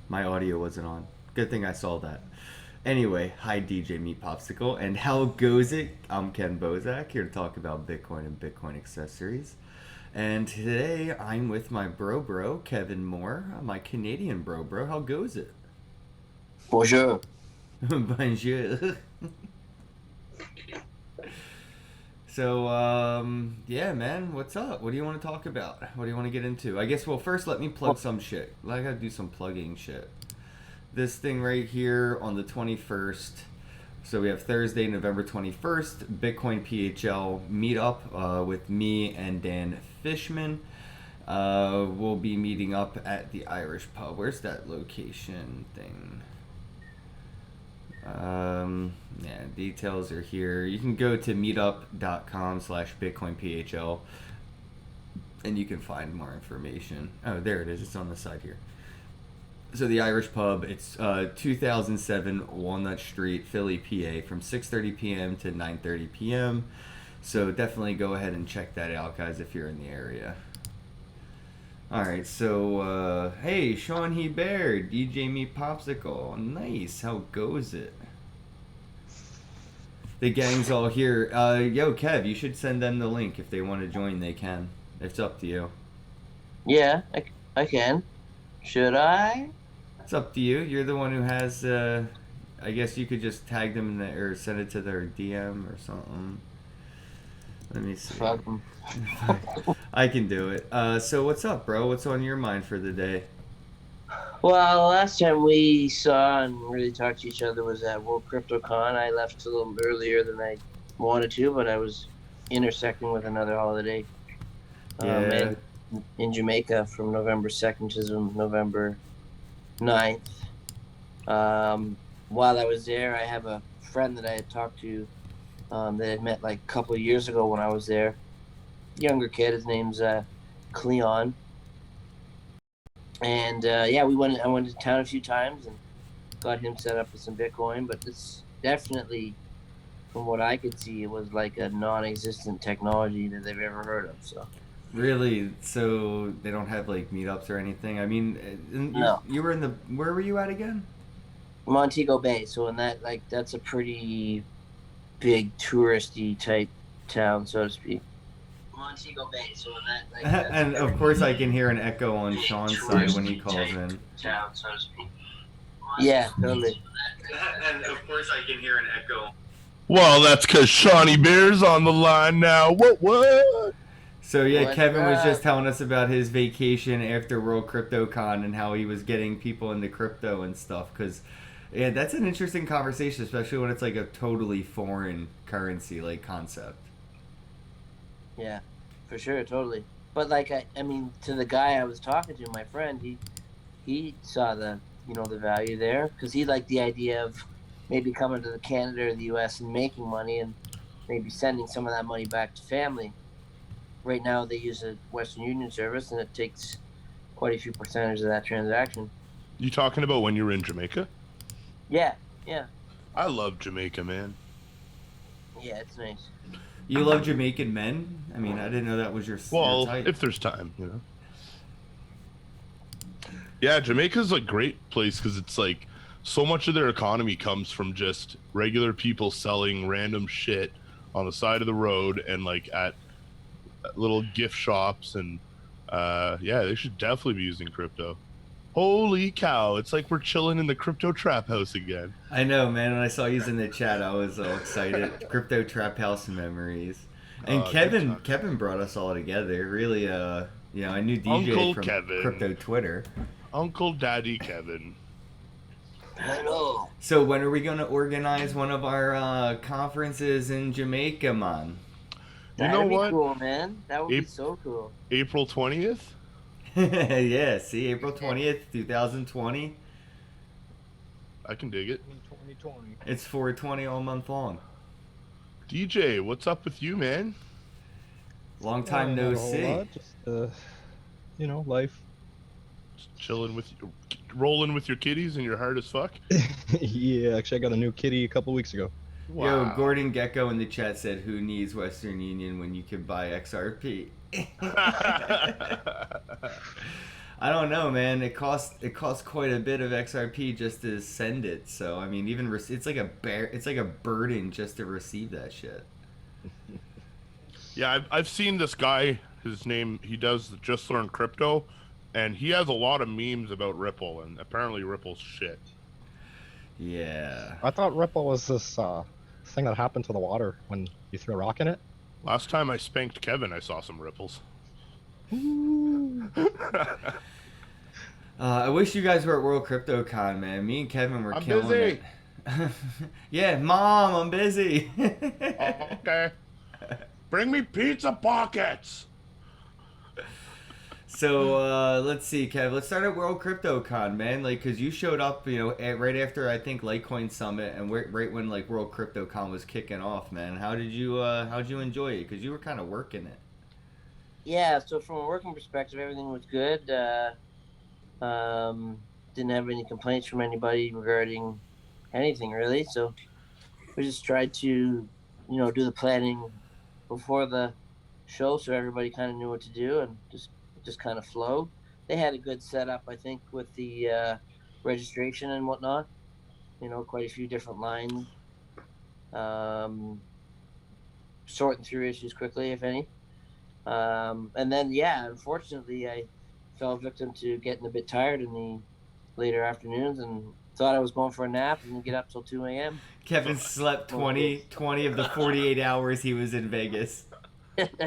My audio wasn't on. Good thing I saw that. Anyway, hi DJ Meat Popsicle, and how goes it? I'm Ken Bozak, here to talk about Bitcoin and Bitcoin accessories. And today I'm with my bro, Kevin Moore, my Canadian bro. How goes it? Bonjour. Bonjour. So, yeah, man, what's up? What do you want to talk about? What do you want to get into? I guess, well, first let me plug some shit. I gotta do some plugging shit. This thing right here on the 21st. So we have Thursday, November 21st, Bitcoin PHL meetup with me and Dan Fishman. We'll be meeting up at the Irish Pub. Where's that location thing? Yeah, details are here. You can go to meetup.com/BitcoinPHL and you can find more information. Oh, there it is. It's on the side here. So the Irish Pub, it's 2007 Walnut Street, Philly, PA, from 6:30 p.m. to 9:30 p.m. So definitely go ahead and check that out, guys, if you're in the area. All right, so hey, Sean Hebert, DJ Me Popsicle, nice. How goes it? The gang's all here. Yo, Kev, you should send them the link if they want to join. They can. It's up to you. Yeah, I can. Should I? It's up to you. You're the one who has. I guess you could just tag them in the, or send it to their DM or something. Let me see. Fuck 'em. I can do it. So what's up, bro? What's on your mind for the day? Well, last time we saw and really talked to each other was at World CryptoCon. I left a little earlier than I wanted to, but I was intersecting with another holiday. Yeah. In Jamaica from November 2nd to November 9th. While I was there, I have a friend that I had talked to that I met like a couple of years ago when I was there. Younger kid, his name's Cleon. And yeah, I went to town a few times and got him set up with some Bitcoin, but it's definitely, from what I could see, it was like a non-existent technology that they've ever heard of. So Really? So they don't have like meetups or anything? I mean, no, you were in the. Where were you at again? Montego Bay. So in that, like, that's a pretty big touristy type town, so to speak. Montego Bay. So in that, like, that's And of course, I can hear an echo on Sean's side when he calls in. town, so to speak. Yeah, totally. And of course, I can hear an echo. Well, that's because Shawnee Bear's on the line now. What? So yeah, What's Kevin was up? just telling us about his vacation after World CryptoCon and how he was getting people into crypto and stuff. Cause yeah, that's an interesting conversation, especially when it's like a totally foreign currency like concept. Yeah, for sure, totally. But like, I mean, to the guy I was talking to, my friend, he saw the value there because he liked the idea of maybe coming to Canada or the U.S. and making money and maybe sending some of that money back to family. Right now, they use a Western Union service, and it takes quite a few percentage of that transaction. You talking about when you were in Jamaica? Yeah, I love Jamaica, man. it's nice. You love Jamaican men? I mean, I didn't know that was your Well, type. if there's time, you know. Yeah, Jamaica's a great place because it's like so much of their economy comes from just regular people selling random shit on the side of the road and like at little gift shops and yeah, they should definitely be using crypto. Holy cow, it's like we're chilling in the crypto trap house again. I know, man. When I saw you in the chat, I was all excited. Crypto Trap House memories. And Good Kevin, time. Kevin brought us all together. Really, I knew DJ Uncle from Kevin. Crypto Twitter. Uncle Daddy Kevin. Hello. So when are we going to organize one of our conferences in Jamaica, man? You know That'd be what? cool, man. That would be Ap- so cool. April 20th? Yeah, see, April 20th, 2020. I can dig it. 2020. It's 420 all month long. DJ, what's up with you, man? Long time no Not a whole see. lot, just life. Just chilling with you, rolling with your kitties and your hard as fuck. Yeah, actually, I got a new kitty a couple weeks ago. Yo, Gordon Gecko in the chat said, "Who needs Western Union when you can buy XRP?" I don't know, man. It costs quite a bit of XRP just to send it. So I mean, even it's like it's like a burden just to receive that shit. Yeah, I've seen this guy. His name, he does Just Learn Crypto, and he has a lot of memes about Ripple, and apparently Ripple's shit. Yeah. I thought Ripple was this thing that happened to the water when you threw a rock in it. Last time I spanked Kevin, I saw some ripples. I wish you guys were at World Crypto Con, man. Me and Kevin were I'm killing busy. it. Yeah, Mom, I'm busy. Okay. Bring me pizza pockets. So let's see, Kev. Let's start at World Crypto Con, man. Like, cause you showed up, right after I think Litecoin Summit, and right when like World Crypto Con was kicking off, man. How'd you enjoy it? Cause you were kind of working it. Yeah, so from a working perspective, everything was good. Didn't have any complaints from anybody regarding anything really. So we just tried to, do the planning before the show, so everybody kind of knew what to do and just kind of flowed. They had a good setup, I think, with the registration and whatnot. Quite a few different lines. Sorting through issues quickly, if any. And then, yeah, unfortunately, I fell victim to getting a bit tired in the later afternoons and thought I was going for a nap and then get up till 2 a.m. Kevin slept 20 of the 48 hours he was in Vegas.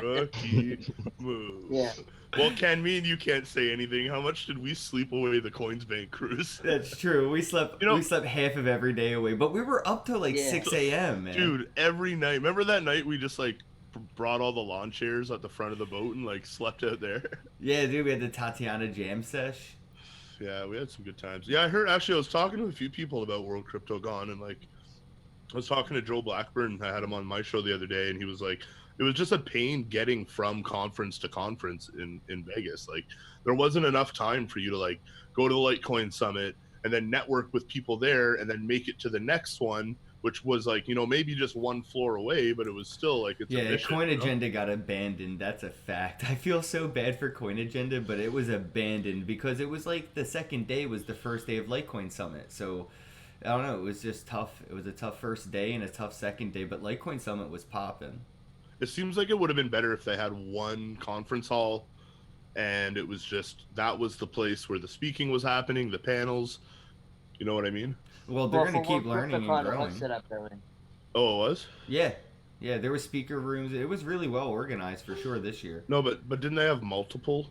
Rookie move. Yeah. Well, Ken, me and you can't say anything. How much did we sleep away the Coins Bank cruise? That's true. We slept half of every day away, but we were up till like Yeah. 6 a.m., man. Dude, every night. Remember that night we just like brought all the lawn chairs at the front of the boat and like slept out there? Yeah, dude, we had the Tatiana Jam Sesh. Yeah, we had some good times. Yeah, I heard, actually, I was talking to a few people about World Crypto Gone, and like I was talking to Joe Blackburn. I had him on my show the other day, and he was like, it was just a pain getting from conference to conference in Vegas. Like, there wasn't enough time for you to like go to the Litecoin Summit and then network with people there and then make it to the next one, which was like, maybe just one floor away, but it was still like, it's a mission, Coin Agenda got abandoned. That's a fact. I feel so bad for Coin Agenda, but it was abandoned because it was like the second day was the first day of Litecoin Summit. So I don't know. It was just tough. It was a tough first day and a tough second day, but Litecoin Summit was popping. It seems like it would have been better if they had one conference hall and it was just, that was the place where the speaking was happening, the panels. You know what I mean? Well, they're going to keep learning and growing. Set up that way. Oh, it was? Yeah. Yeah, there were speaker rooms. It was really well organized for sure this year. No, but didn't they have multiple?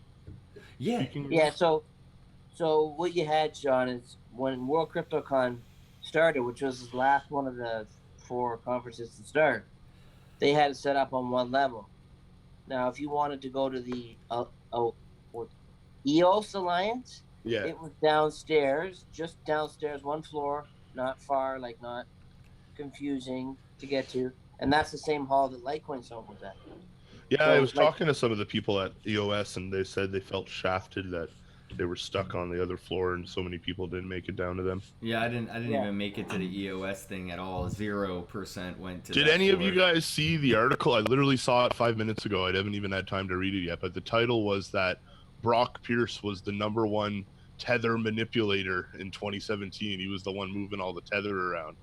Yeah. Speaking rooms? Yeah, so what you had, Sean, is when World CryptoCon started, which was the last one of the 4 conferences to start, they had it set up on one level. Now, if you wanted to go to the EOS Alliance, Yeah. it was downstairs, just downstairs, one floor, not far, like not confusing to get to. And that's the same hall that Litecoin Summit was at. Yeah, So, I was like- talking to some of the people at EOS, and they said they felt shafted that they were stuck on the other floor, and so many people didn't make it down to them. Yeah, I didn't Yeah. even make it to the EOS thing at all. 0% went to Did that any of you floor. guys see the article? I literally saw it 5 minutes ago. I haven't even had time to read it yet, but the title was that Brock Pierce was the #1 tether manipulator in 2017. He was the one moving all the tether around.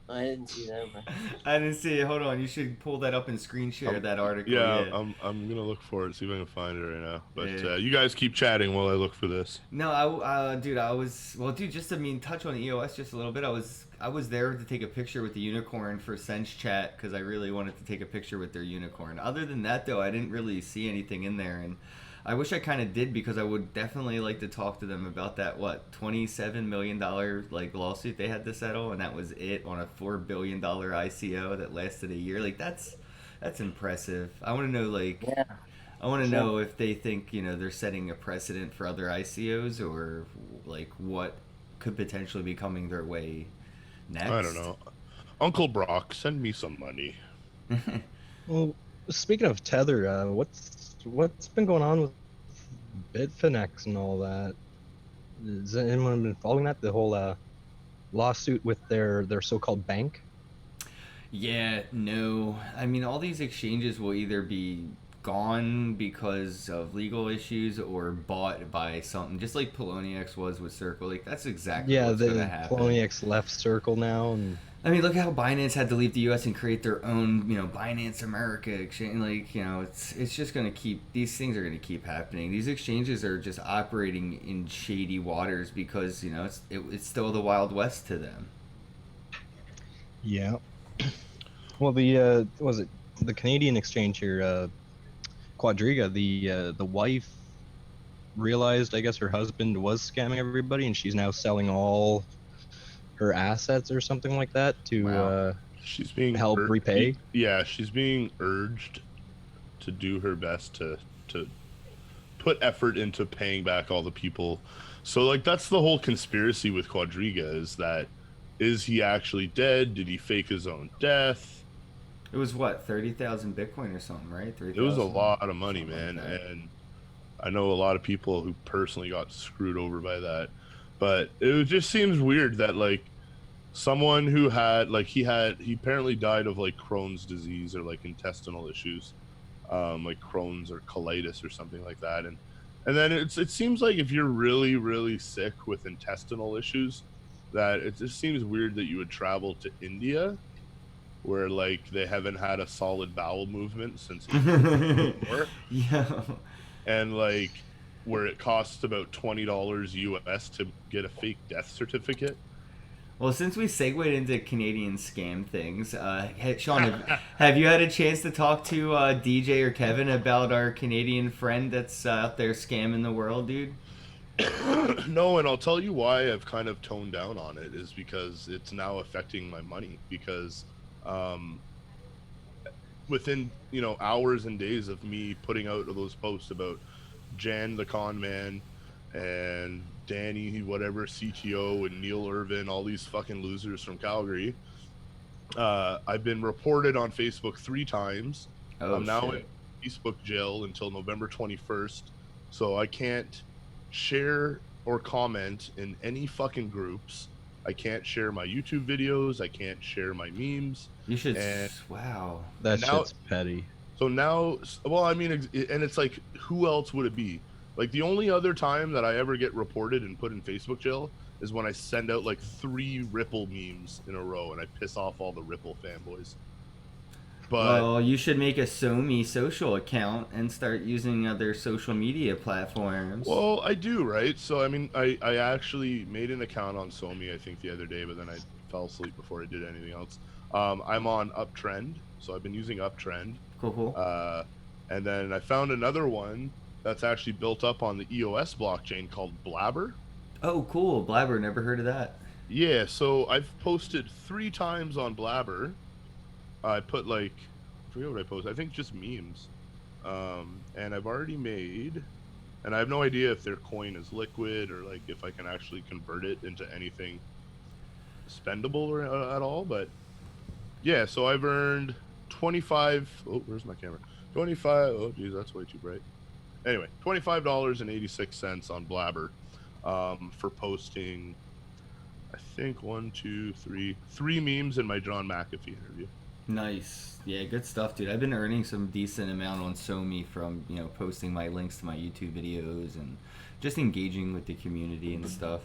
I didn't see that. But... I didn't see it. Hold on, you should pull that up and screen share that article. Yeah, I'm gonna look for it, see if I can find it right now. But Yeah. you guys keep chatting while I look for this. No, just to touch on EOS just a little bit. I was there to take a picture with the unicorn for Sense Chat because I really wanted to take a picture with their unicorn. Other than that, though, I didn't really see anything in there, and I wish I kind of did because I would definitely like to talk to them about that $27 million like lawsuit they had to settle, and that was it on a $4 billion ICO that lasted a year. Like that's impressive. I want to know Yeah. I want to know if they think they're setting a precedent for other ICOs or like what could potentially be coming their way next. I don't know. Uncle Brock, send me some money. Well, speaking of Tether, what's been going on with Bitfinex and all that? Has anyone been following that? The whole lawsuit with their so-called bank? Yeah, no. I mean, all these exchanges will either be gone because of legal issues or bought by something, just like Poloniex was with Circle. Like that's exactly Yeah, what's gonna the happen. Poloniex left Circle now, and I mean, look how Binance had to leave the U.S. and create their own, Binance America exchange. Like, it's just gonna keep, these things are gonna keep happening. These exchanges are just operating in shady waters because it's still the Wild West to them. yeah. Well, the was it the Canadian exchange here, Quadriga? The wife realized, I guess, her husband was scamming everybody, and she's now selling all her assets or something like that to Wow. She's being help repay. Yeah, she's being urged to do her best to put effort into paying back all the people. So like that's the whole conspiracy with Quadriga, is he actually dead? Did he fake his own death? It was what, 30,000 Bitcoin or something, right? 30,000. It was a lot of money, man, like that. and I know a lot of people who personally got screwed over by that. But it just seems weird that like someone who had like he apparently died of like Crohn's disease or like intestinal issues, like Crohn's or colitis or something like that, and then it seems like if you're really really sick with intestinal issues, that it just seems weird that you would travel to India, where like they haven't had a solid bowel movement since before, Yeah. and like where it costs about $20 US to get a fake death certificate. Well, since we segued into Canadian scam things, Sean, have you had a chance to talk to DJ or Kevin about our Canadian friend that's out there scamming the world, dude? No, and I'll tell you why I've kind of toned down on it is because it's now affecting my money, because within hours and days of me putting out those posts about Jan the con man and Danny whatever CTO and Neil Irvin, all these fucking losers from Calgary, I've been reported on Facebook 3 times. I'm now in Facebook jail until November 21st, so I can't share or comment in any fucking groups. I can't share my YouTube videos. I can't share my memes. You should. And Wow. That now, shit's petty. So now, well, I mean, and it's like, who else would it be? Like the only other time that I ever get reported and put in Facebook jail is when I send out like 3 Ripple memes in a row and I piss off all the Ripple fanboys. But well, you should make a SoMe social account and start using other social media platforms. well, I do, right? So I mean, I actually made an account on SoMe I think the other day, but then I fell asleep before I did anything else. I'm on Uptrend, so I've been using Uptrend. Cool. And then I found another one that's actually built up on the EOS blockchain called Blabber. Oh, cool. Blabber, never heard of that. Yeah, so I've posted 3 times on Blabber. I put like, I forget what I posted. I think just memes. And I've already made, and I have no idea if their coin is liquid or like if I can actually convert it into anything spendable or at all. But yeah, so I've earned 25. Oh, where's my camera? 25. Oh, geez, that's way too bright. Anyway, $25.86 on Blabber for posting, I think 3 memes in my John McAfee interview. Nice. Yeah, good stuff, dude. I've been earning some decent amount on SoMe from, posting my links to my YouTube videos and just engaging with the community and stuff.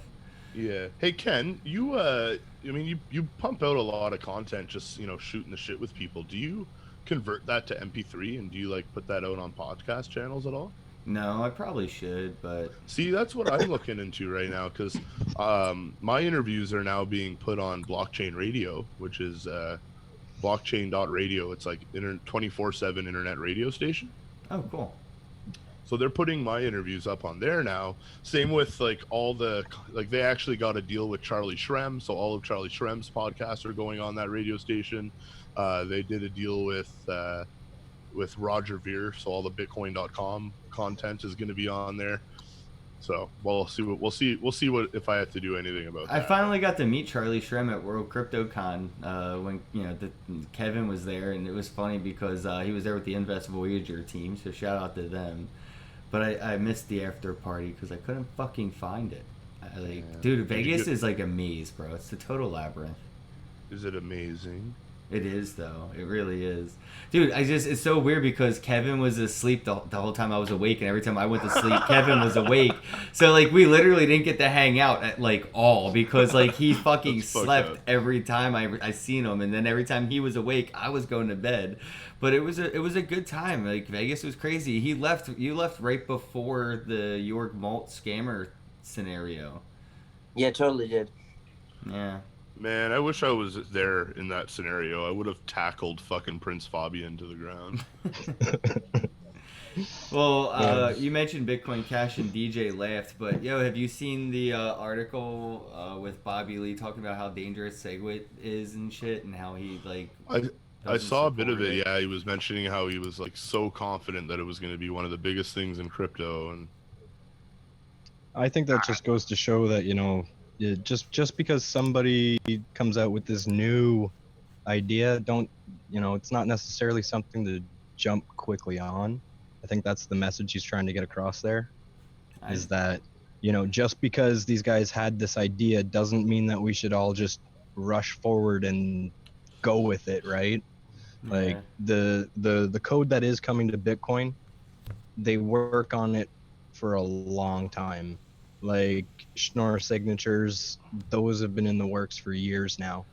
Yeah. Hey, Ken, you, I mean, you pump out a lot of content just, shooting the shit with people. Do you convert that to MP3 and do you, like, put that out on podcast channels at all? No, I probably should, but... See, that's what I'm looking into right now, because my interviews are now being put on Blockchain Radio, which is... blockchain.radio. It's like 24/7 internet radio station. Oh, cool. So they're putting my interviews up on there now. Same with like all the, like they actually got a deal with Charlie Shrem, so all of Charlie Shrem's podcasts are going on that radio station. They did a deal with Roger Ver, so all the bitcoin.com content is going to be on there. So we'll see what if I have to do anything about that. I finally got to meet Charlie Shrem at World CryptoCon when Kevin was there, and it was funny because he was there with the Invest Voyager team. So shout out to them. But I missed the after party because I couldn't fucking find it. Dude, Vegas is like a maze, bro. It's a total labyrinth. Is it amazing? It is though. It really is, dude. It's so weird because Kevin was asleep the whole time I was awake, and every time I went to sleep, Kevin was awake. So like we literally didn't get to hang out at like all because like he fucking That's fucked slept up. every time I seen him, and then every time he was awake, I was going to bed. But it was a good time. Like Vegas was crazy. You left right before the York Malt scammer scenario. Yeah, totally did. Yeah. Man, I wish I was there in that scenario. I would have tackled fucking Prince Fabian to the ground. Well, Yeah. you mentioned Bitcoin Cash and DJ laughed, but yo, have you seen the article with Bobby Lee talking about how dangerous SegWit is and shit, and how he like I doesn't saw a bit of support it. Yeah, he was mentioning how he was like so confident that it was going to be one of the biggest things in crypto, and I think that just goes to show that, just because somebody comes out with this new idea, don't, it's not necessarily something to jump quickly on. I think that's the message he's trying to get across there, is that, just because these guys had this idea doesn't mean that we should all just rush forward and go with it, right? Like Yeah. the code that is coming to Bitcoin, they work on it for a long time. Like Schnorr signatures, those have been in the works for years now.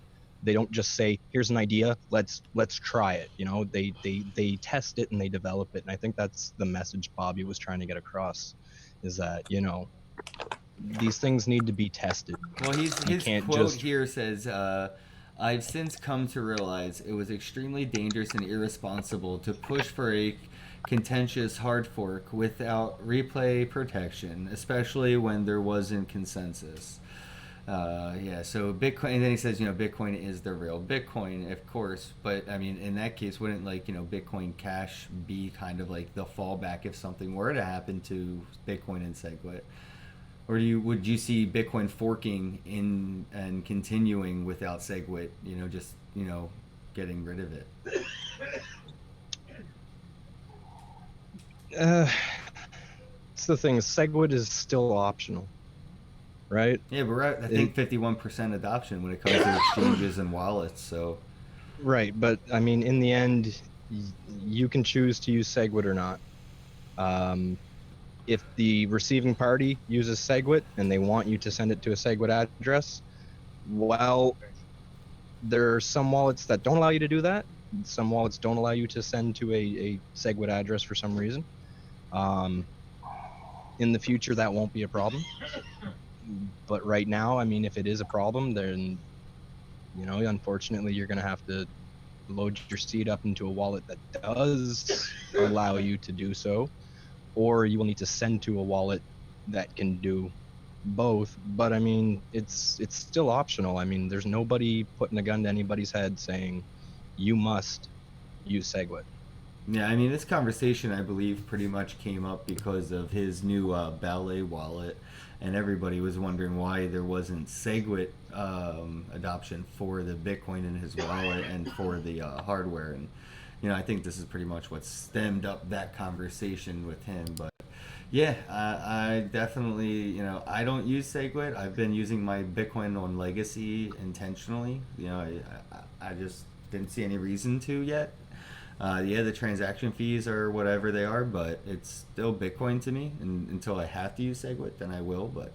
They don't just say, "Here's an idea, let's try it." They test it and they develop it. And I think that's the message Bobby was trying to get across, is that these things need to be tested. Well, You his can't quote just here says, "I've since come to realize it was extremely dangerous and irresponsible to push for a contentious hard fork without replay protection, especially when there wasn't consensus." Yeah, so Bitcoin, and then he says, Bitcoin is the real Bitcoin, of course, but I mean, in that case, wouldn't like, Bitcoin Cash be kind of like the fallback if something were to happen to Bitcoin and SegWit? Or would you see Bitcoin forking in and continuing without SegWit, just, getting rid of it? it's the thing, SegWit is still optional, right? Yeah, but we're at, I think, 51% adoption when it comes to exchanges and wallets, so. Right, but I mean, in the end, you can choose to use SegWit or not. If the receiving party uses SegWit and they want you to send it to a SegWit address, well, there are some wallets that don't allow you to do that. Some wallets don't allow you to send to a SegWit address for some reason. In the future, that won't be a problem. But right now, I mean, if it is a problem, then, unfortunately, you're going to have to load your seed up into a wallet that does allow you to do so, or you will need to send to a wallet that can do both. But I mean, it's still optional. I mean, there's nobody putting a gun to anybody's head saying you must use SegWit. Yeah, I mean, this conversation, I believe, pretty much came up because of his new Ballet wallet, and everybody was wondering why there wasn't SegWit adoption for the Bitcoin in his wallet and for the hardware. And, I think this is pretty much what stemmed up that conversation with him. But, yeah, I definitely, I don't use SegWit. I've been using my Bitcoin on Legacy intentionally. I just didn't see any reason to yet. Yeah, the transaction fees are whatever they are, but it's still Bitcoin to me. And until I have to use SegWit, then I will. But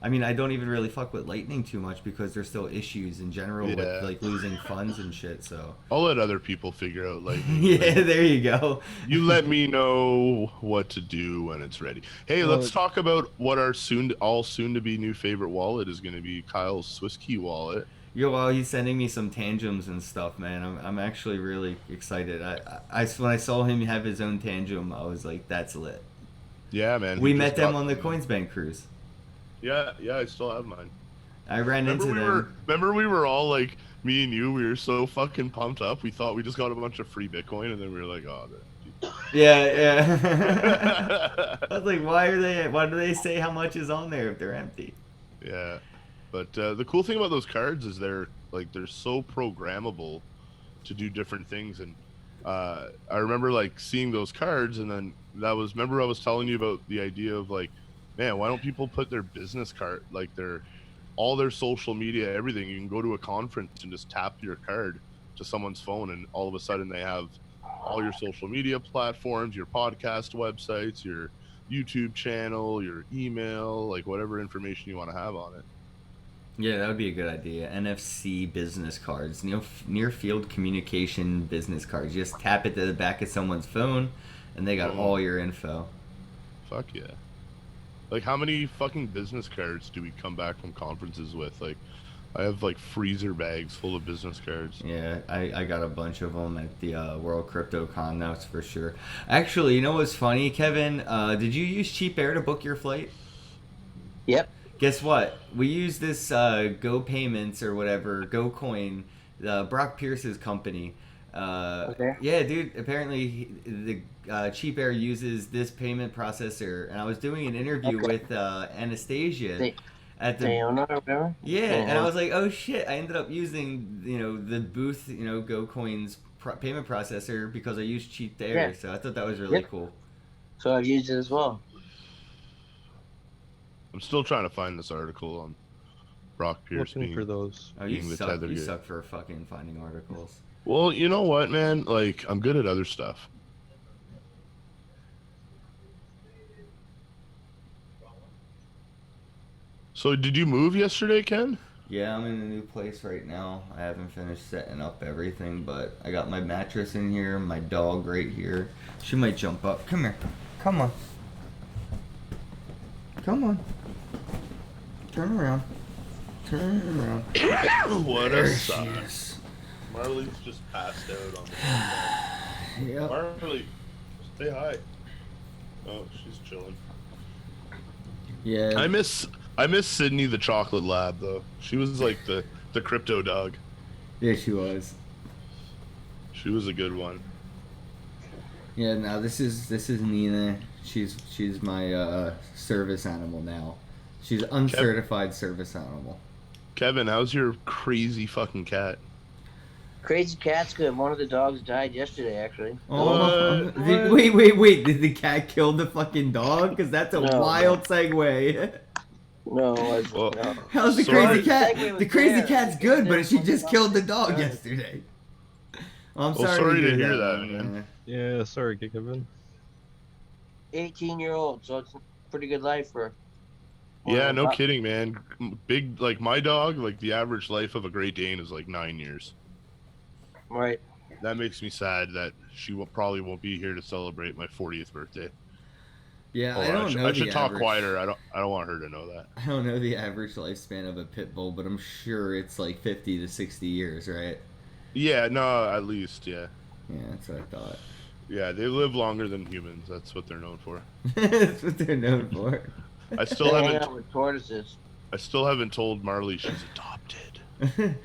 I mean, I don't even really fuck with Lightning too much because there's still issues in general with like losing funds and shit. So I'll let other people figure out. Like, yeah, there you go. you let me know what to do when it's ready. Hey, Well, let's talk about what our soon to be new favorite wallet is going to be. Kyle's Swiss Key wallet. Yo, while he's sending me some tangems and stuff, man, I'm actually really excited. When I saw him have his own tangem, I was like, that's lit. Yeah, man. We he met just them got on the them. Coinsbank cruise. Yeah, I still have mine. I ran into them. Remember we were all like, me and you, we were so fucking pumped up. We thought we just got a bunch of free Bitcoin, and then we were like, oh, Yeah. I was like, why do they say how much is on there if they're empty? yeah. But the cool thing about those cards is they're so programmable to do different things. And I remember like seeing those cards, and then remember I was telling you about the idea of like, man, why don't people put their business card, like all their social media, everything? You can go to a conference and just tap your card to someone's phone, and all of a sudden they have all your social media platforms, your podcast websites, your YouTube channel, your email, like whatever information you want to have on it. Yeah, that would be a good idea. NFC business cards, near field communication business cards. You just tap it to the back of someone's phone, and they got all your info. Fuck yeah. Like, how many fucking business cards do we come back from conferences with? Like, I have like freezer bags full of business cards. Yeah, I got a bunch of them at the World Crypto Con, that's for sure. Actually, you know what's funny, Kevin? Did you use Cheap Air to book your flight? Yep. Guess what? We use this Go Payments or whatever, Go Coin, Brock Pierce's company. Okay. Yeah, dude. Apparently, the Cheap Air uses this payment processor, and I was doing an interview with Anastasia at the Dayona or whatever. yeah, and I was like, oh shit! I ended up using the Booth Go Coin's payment processor because I used Cheap Air, Yeah. so I thought that was really cool. So I've used it as well. I'm still trying to find this article on Brock Pierce Looking being, for those. Oh, you being the suck! tether You guy. suck for fucking finding articles. Well, you know what, man? Like, I'm good at other stuff. So, did you move yesterday, Ken? Yeah, I'm in a new place right now. I haven't finished setting up everything, but I got my mattress in here, my dog right here. She might jump up. Come here. Come on. Come on. Turn around. Turn around. What There a she suck. is. Marley's just passed out on the Yep. Marley, say hi. Oh, she's chilling. Yeah. I miss Sydney the chocolate lab though. She was like the crypto dog. Yeah, she was. She was a good one. Yeah, now this is Nina. She's my service animal now. She's uncertified service animal. Kevin, how's your crazy fucking cat? Crazy cat's good. One of the dogs died yesterday, actually. Oh, What? wait! Did the cat kill the fucking dog? Because that's a No. wild segue. No, Well, no. How's the Sorry. crazy cat? Segue was The crazy there. cat's It's good, there but she from just the killed the start. dog yesterday. I'm Well, sorry to hear that, man. Yeah, sorry, Kevin. 18-year-old, so it's a pretty good life for. Yeah, no Well, kidding, man. Big, like my dog, like the average life of a Great Dane is like 9 years. Right. That makes me sad that she probably won't be here to celebrate my 40th birthday. Yeah, Hold I on, don't know. I the should talk average- quieter. I don't want her to know that. I don't know the average lifespan of a pit bull, but I'm sure it's like 50 to 60 years, right? Yeah, no, at least, yeah. Yeah, that's what I thought. Yeah, they live longer than humans. That's what they're known for. That's what they're known for. I still Hang haven't out with tortoises. told Marley she's adopted.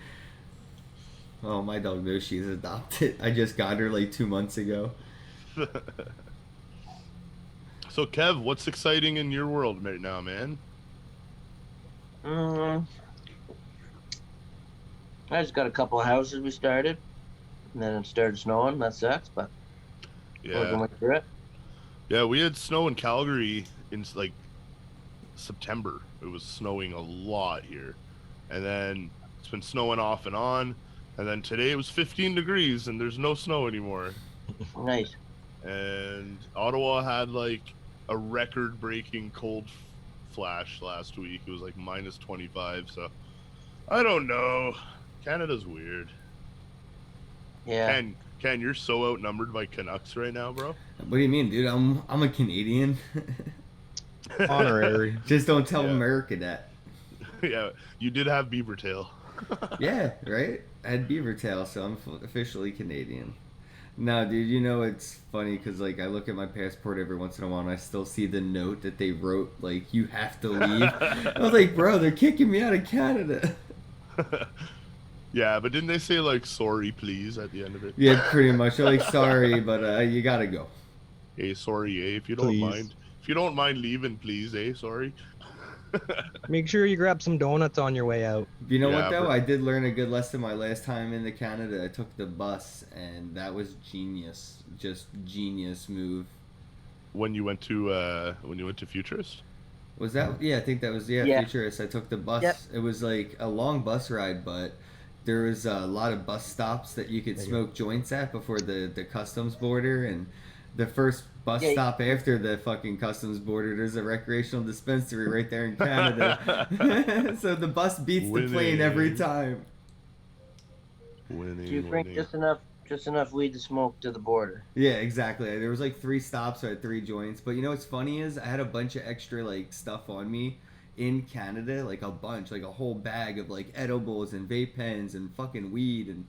Oh, my dog knows she's adopted. I just got her like 2 months ago. So Kev, what's exciting in your world right now, man? I just got a couple of houses we started, and then it started snowing. That sucks, but we're Yeah. going through it. Yeah, we had snow in Calgary in like September. It was snowing a lot here. And then it's been snowing off and on. And then today it was 15 degrees and there's no snow anymore. Nice. And Ottawa had like a record breaking cold flash last week. It was like minus 25. So I don't know. Canada's weird. Yeah. Ken, you're so outnumbered by Canucks right now, bro. What do you mean, dude? I'm a Canadian. Honorary. Just don't tell Yeah. America that. Yeah, you did have beaver tail. Yeah, right? I had beaver tail, so I'm officially Canadian. No, dude, you know it's funny because like I look at my passport every once in a while and I still see the note that they wrote like you have to leave. I was like, bro, they're kicking me out of Canada. Yeah, but didn't they say like sorry please at the end of it? Yeah, pretty much. They're like, sorry, but you gotta go. Hey, sorry, if you don't Please. mind. If you don't mind leaving, please, sorry. Make sure you grab some donuts on your way out. You know Yeah, what though? but- I did learn a good lesson my last time in the Canada. I took the bus, and that was genius. Just genius move. When you went to Futurist? Was that? Yeah, I think that was Yeah. Futurist. I took the bus. Yep. It was like a long bus ride, but there was a lot of bus stops that you could smoke joints at before the customs border, and the first bus Yeah. stop after the fucking customs border, there's a recreational dispensary right there in Canada. So the bus beats the plane every Winning. time. Winning, Do you bring winning. just enough weed to smoke to the border? Yeah, exactly. There was like 3 stops, so I had 3 joints. But you know what's funny is I had a bunch of extra like stuff on me in Canada, like a bunch, like a whole bag of like edibles and vape pens and fucking weed, and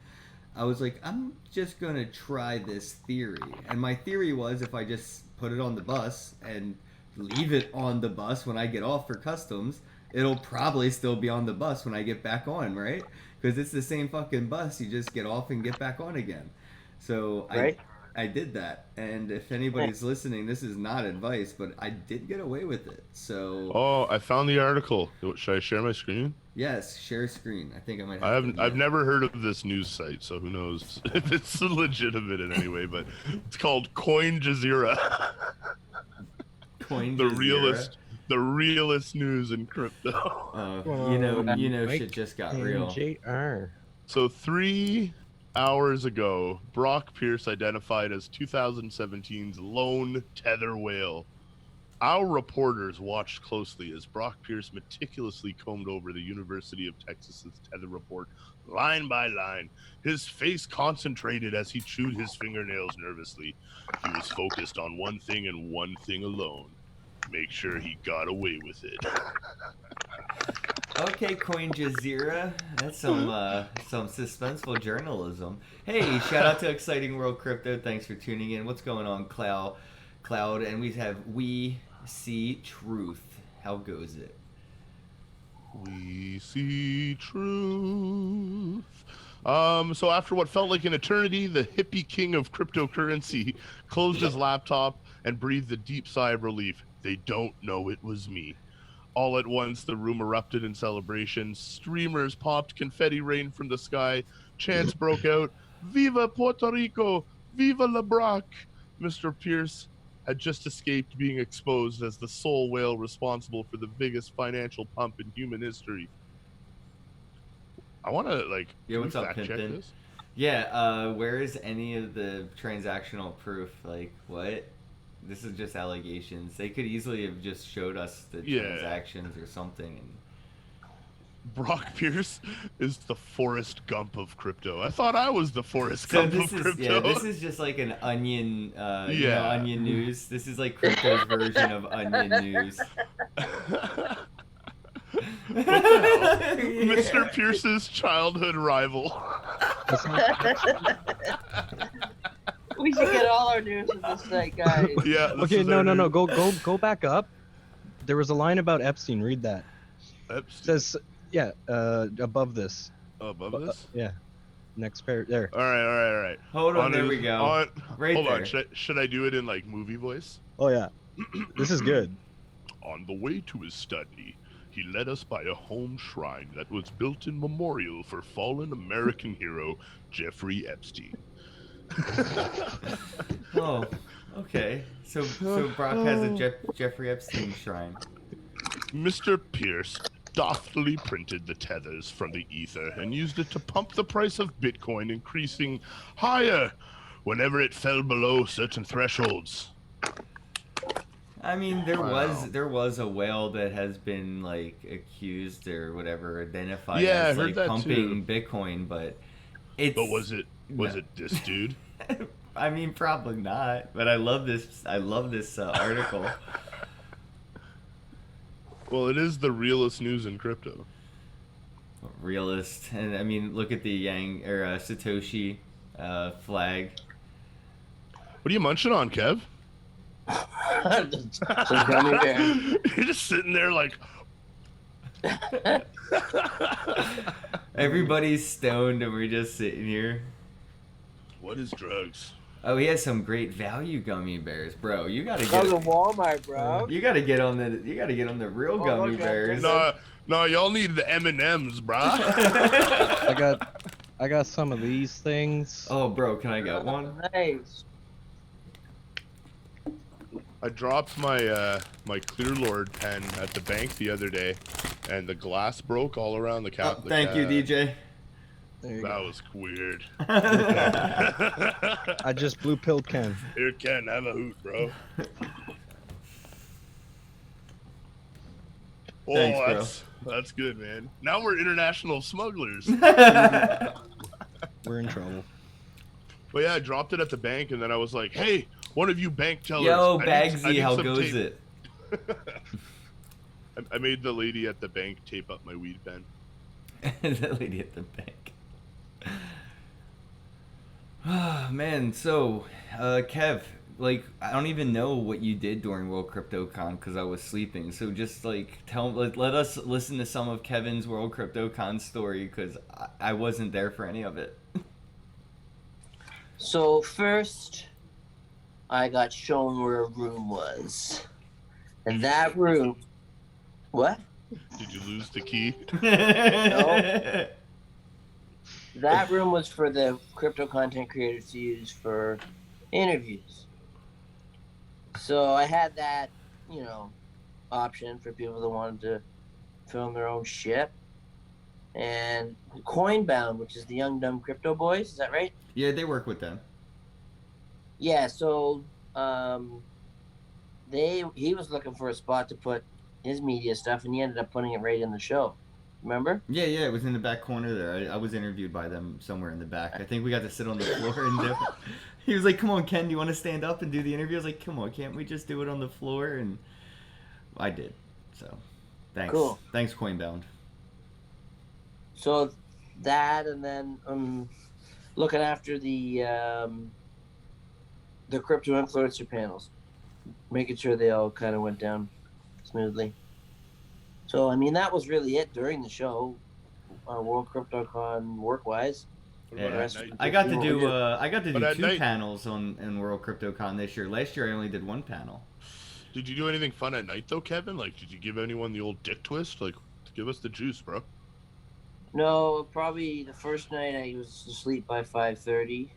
I was like, I'm just gonna try this theory. And my theory was if I just put it on the bus and leave it on the bus when I get off for customs, it'll probably still be on the bus when I get back on, right? Because it's the same fucking bus. You just get off and get back on again. So Right. I did that. And if anybody's listening, this is not advice, but I did get away with it. So Oh, I found the article. Should I share my screen? yes, share screen. I think I might have I've never heard of this news site, so who knows if it's legitimate in any way, but it's called Coin Jazeera. Coin the Jazeera. realest news in crypto. You know, Mike shit just got and real. JR. So 3 hours ago, Brock Pierce identified as 2017's lone tether whale. Our reporters watched closely as Brock Pierce meticulously combed over the University of Texas's tether report line by line, his face concentrated as he chewed his fingernails nervously. He was focused on one thing and one thing alone: make sure he got away with it. Okay, Coin Jazeera. That's some suspenseful journalism. Hey, shout out to Exciting World Crypto. Thanks for tuning in. What's going on, Cloud? And we see truth. How goes it? We see truth. So after what felt like an eternity, the hippie king of cryptocurrency closed his laptop and breathed a deep sigh of relief. They don't know it was me. All at once, the room erupted in celebration. Streamers popped, confetti rained from the sky. Chants broke out, "Viva Puerto Rico! Viva La Brock!" Mr. Pierce had just escaped being exposed as the sole whale responsible for the biggest financial pump in human history. I want to, like, Yeah, what's up, fact check Pimpin? this. Yeah, where is any of the transactional proof? Like, what? This is just allegations. They could easily have just showed us the Yeah. transactions or something. And Brock Pierce is the Forrest Gump of crypto. I thought I was the Forrest so Gump this of is crypto. this is just like an Onion, Yeah. Onion News. This is like crypto's version of Onion News. What the hell? Mr. Pierce's childhood rival. We should get all our news from this site, guys. Yeah. this Okay, is no, our no, no. new- Go back up. There was a line about Epstein. Read that. It Epstein. says, yeah, above this. Above this. Yeah, next pair there. All right. Hold on, there we go. Right hold there. on. Should I do it in like movie voice? Oh yeah, this is good. On the way to his study, he led us by a home shrine that was built in memorial for fallen American hero Jeffrey Epstein. Oh, okay. So Brock has a Jeffrey Epstein shrine. Mr. Pierce doftly printed the tethers from the ether and used it to pump the price of Bitcoin, increasing higher whenever it fell below certain thresholds. I mean, Wow. there was a whale that has been like accused or whatever, identified Yeah, I as heard like that pumping Bitcoin, but it's. But was it this dude? I mean, probably not. But I love this. Article. Well, it is the realest news in crypto. Realist, and I mean, look at the Yang or Satoshi flag. What are you munching on, Kev? Some gummy bear. You're just sitting there like. Everybody's stoned, and we're just sitting here. What is drugs? Oh, he has some great value gummy bears, bro. You gotta Go get. to Walmart, bro. You gotta get on the. You gotta get on the real Oh, gummy okay. bears. No, y'all need the M&Ms, brah. I got some of these things. Oh, bro, can I get one? Nice. I dropped my my Clearlord pen at the bank the other day, and the glass broke all around the cap. Oh, thank you, DJ. There you That go. was weird. I just blue pilled Ken. Here, Ken, have a hoot, bro. Oh, Thanks, bro. that's good, man. Now we're international smugglers. We're in trouble. But yeah, I dropped it at the bank, and then I was like, "Hey, one of you bank tellers, Yo, I Bagsy, need how some goes tape." it? I made the lady at the bank tape up my weed pen. That lady at the bank. Oh, man, so, Kev, like, I don't even know what you did during World CryptoCon because I was sleeping. So just, like, let us listen to some of Kevin's World CryptoCon story because I wasn't there for any of it. So first, I got shown where a room was, and that room. What? Did you lose the key? No. That room was for the crypto content creators to use for interviews. So I had that, option for people that wanted to film their own shit. And Coinbound, which is the Young Dumb Crypto Boys, is that right? Yeah, they work with them. Yeah, so he was looking for a spot to put his media stuff, and he ended up putting it right in the show. Remember? Yeah, it was in the back corner there. I was interviewed by them somewhere in the back. I think we got to sit on the floor and do. He was like, "Come on, Ken, do you want to stand up and do the interview?" I was like, "Come on, can't we just do it on the floor?" And I did. So, thanks. Cool. Thanks, Coinbound. So that, and then looking after the crypto influencer panels, making sure they all kind of went down smoothly. So I mean, that was really it during the show, World CryptoCon work-wise. What about Yeah, at night? I got to do But at two night- panels in World CryptoCon this year. Last year I only did one panel. Did you do anything fun at night though, Kevin? Like, did you give anyone the old dick twist? Like, give us the juice, bro. No, probably the first night I was asleep by 5:30,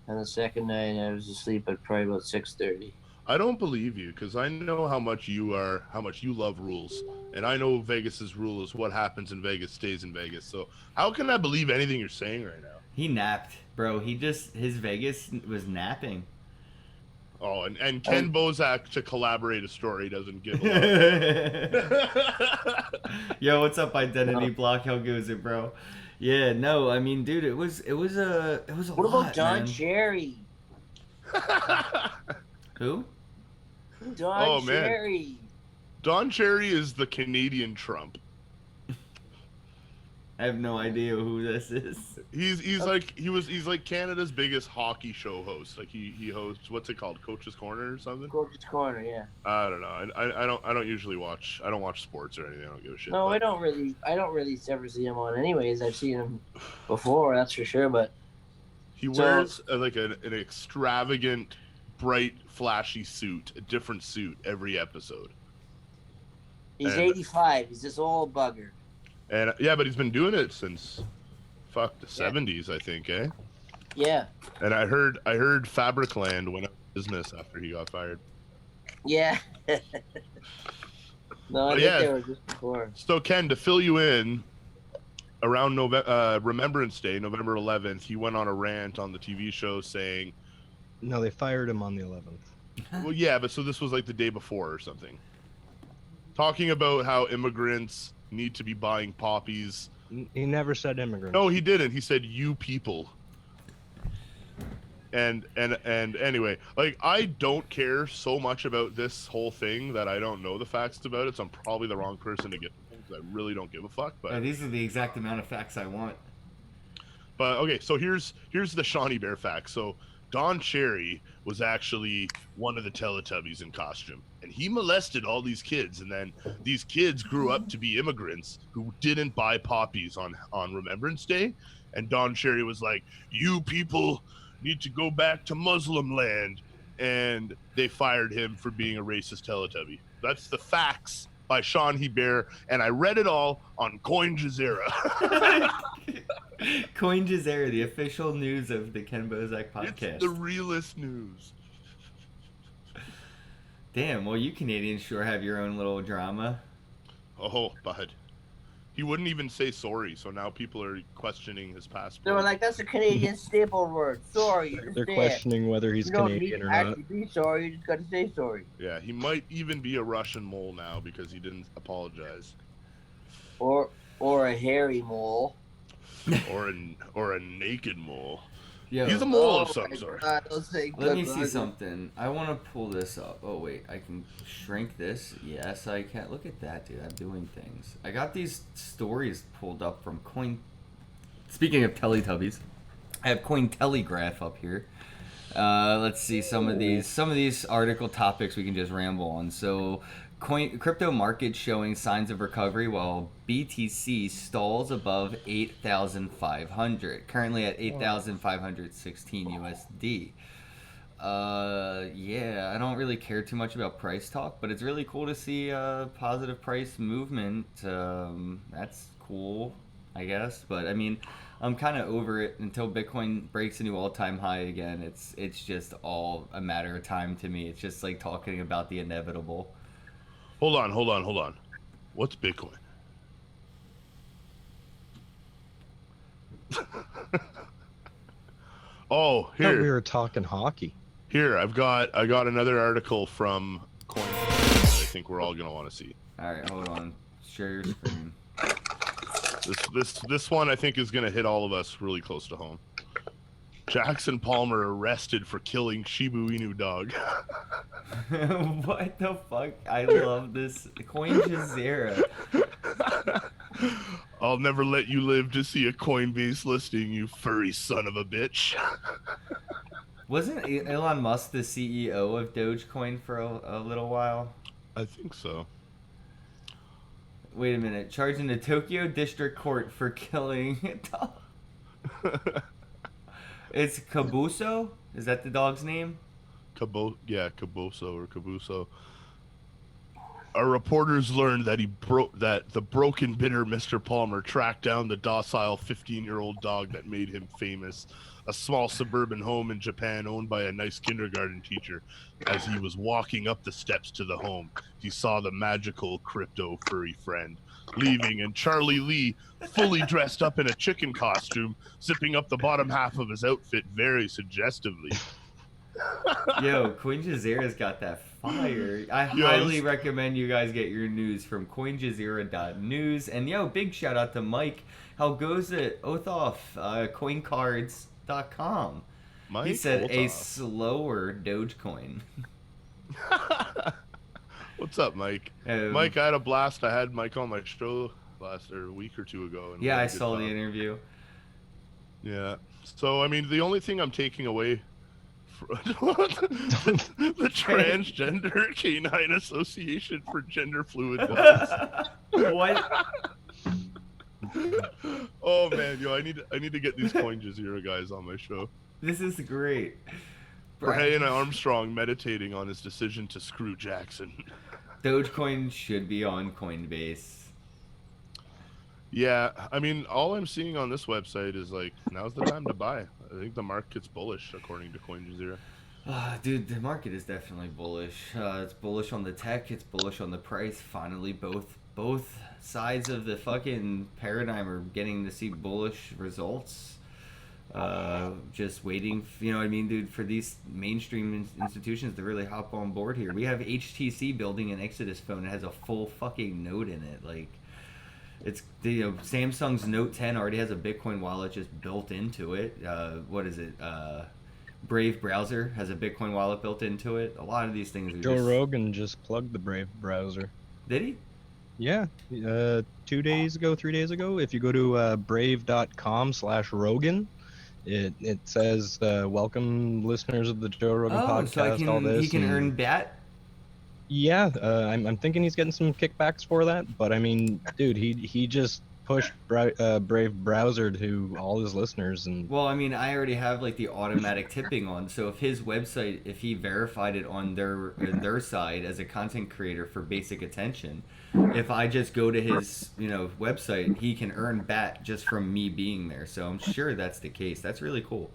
and the second night I was asleep at probably about 6:30. I don't believe you because I know how much you love rules, and I know Vegas's rule is what happens in Vegas stays in Vegas. So how can I believe anything you're saying right now? He napped, bro. His Vegas was napping. Oh, and Ken Bozak to collaborate a story doesn't give a lot. Yo, what's up, Identity No. Block? How goes it, bro? Yeah, no, I mean, dude, it was a What lot, about Don man. Cherry? Who? Don Oh, man. Cherry. Don Cherry is the Canadian Trump. I have no idea who this is. He's like Canada's biggest hockey show host. Like he hosts, what's it called, Coach's Corner or something? Coach's Corner, yeah. I don't know. I don't usually watch. I don't watch sports or anything. I don't give a shit. No, but I don't really ever see him on. Anyways, I've seen him before, that's for sure. But He So- wears an extravagant, bright, flashy suit, a different suit every episode. he's And- 85. He's this old bugger. And yeah, but he's been doing it since the 70s, I think, eh? Yeah, And I heard Fabricland went out of business after he got fired. yeah. No, I But think yeah. they were just before. So Ken, to fill you in, around Remembrance Day, November 11th, he went on a rant on the TV show saying, No, they fired him on the 11th. well, yeah, but so this was like the day before or something. Talking about how immigrants need to be buying poppies. He never said immigrant. No, he didn't. He said you people. And anyway, like I don't care so much about this whole thing that I don't know the facts about it, so I'm probably the wrong person to get the things. I really don't give a fuck. But Yeah, these are the exact amount of facts I want. But okay, so here's the Shawnee Bear fact. So Don Cherry was actually one of the Teletubbies in costume, and he molested all these kids, and then these kids grew up to be immigrants who didn't buy poppies on Remembrance Day, and Don Cherry was like, "You people need to go back to Muslim land," and they fired him for being a racist Teletubby. That's the facts by Shawnee Bear, and I read it all on Coin Jazeera. Coin Jazeera, the official news of the Ken Bozak podcast. It's the realest news. Damn, well, you Canadians sure have your own little drama. Oh, bud. He wouldn't even say sorry, so now people are questioning his passport. They were like, "That's a Canadian staple word. Sorry, you just They're say it. questioning whether he's You don't need Canadian to or not. actually be sorry. You just got to say sorry." Yeah, he might even be a Russian mole now because he didn't apologize. Or a hairy mole. or a naked mole. Yo, He's a mole of Oh some my sort. God, those things let look me see ugly. something. I want to pull this up. Oh wait, I can shrink this. Yes, I can. Look at that, dude. I'm doing things. I got these stories pulled up from Coin. Speaking of Teletubbies, I have Coin Telegraph up here. Let's see some of these article topics we can just ramble on. So, crypto market showing signs of recovery while BTC stalls above 8,500, currently at 8,516 USD. Yeah, I don't really care too much about price talk, but it's really cool to see positive price movement. That's cool, I guess. But I mean, I'm kind of over it until Bitcoin breaks a new all-time high again. It's just all a matter of time to me. It's just like talking about the inevitable. Hold on. What's Bitcoin? Oh, I thought we here. were talking hockey. Here, I got another article from Coin that I think we're all gonna want to see. All right, hold on. Share your screen. This one I think is gonna hit all of us really close to home. Jackson Palmer arrested for killing Shiba Inu dog. What the fuck? I love this. Coin Jazeera. I'll never let you live to see a Coinbase listing, you furry son of a bitch. Wasn't Elon Musk the CEO of Dogecoin for a little while? I think so. Wait a minute. Charged into Tokyo District Court for killing a dog. It's Kabuso? Is that the dog's name? Kaboso or Kabuso. Our reporters learned that that the broken, bitter Mr. Palmer tracked down the docile 15-year-old dog that made him famous. A small suburban home in Japan owned by a nice kindergarten teacher. As he was walking up the steps to the home, he saw the magical crypto furry friend leaving, and Charlie Lee, fully dressed up in a chicken costume, zipping up the bottom half of his outfit very suggestively. Yo, Coin Jazeera's got that fire. I highly recommend you guys get your news from coinjazeera.news. And yo, big shout out to Mike. How goes it? Othoff, coincards.com. He said Othoff. a slower Dogecoin. What's up, Mike? Mike, I had a blast. I had Mike on my show a week or two ago. And yeah, I saw the interview. Yeah. So, I mean, the only thing I'm taking away the Transgender Canine Association for Gender Fluid Dogs. What? Oh man, yo, I need to get these Coin Jazeera guys on my show. This is great. Brian Armstrong meditating on his decision to screw Jackson. Dogecoin should be on Coinbase. Yeah, I mean, all I'm seeing on this website is like, now's the time to buy. I think the market's bullish, according to Coin Jazeera. Dude, the market is definitely bullish. It's bullish on the tech. It's bullish on the price. Finally, both sides of the fucking paradigm are getting to see bullish results. Just waiting, you know what I mean, dude, for these mainstream institutions to really hop on board here. We have HTC building an Exodus phone that has a full fucking node in it. Like, it's, you know, Samsung's Note 10 already has a Bitcoin wallet just built into it. What is it? Brave browser has a Bitcoin wallet built into it. A lot of these things are Joe Rogan just plugged the Brave browser. Did he? Yeah, 3 days ago. If you go to brave.com/Rogan, it says welcome listeners of the Joe Rogan podcast. So he can earn BAT. Yeah, I'm thinking he's getting some kickbacks for that. But I mean, dude, he just pushed Brave browser to all his listeners, and well, I mean, I already have like the automatic tipping on. So if his website, if he verified it on their side as a content creator for basic attention, if I just go to his website, he can earn BAT just from me being there. So I'm sure that's the case. That's really cool.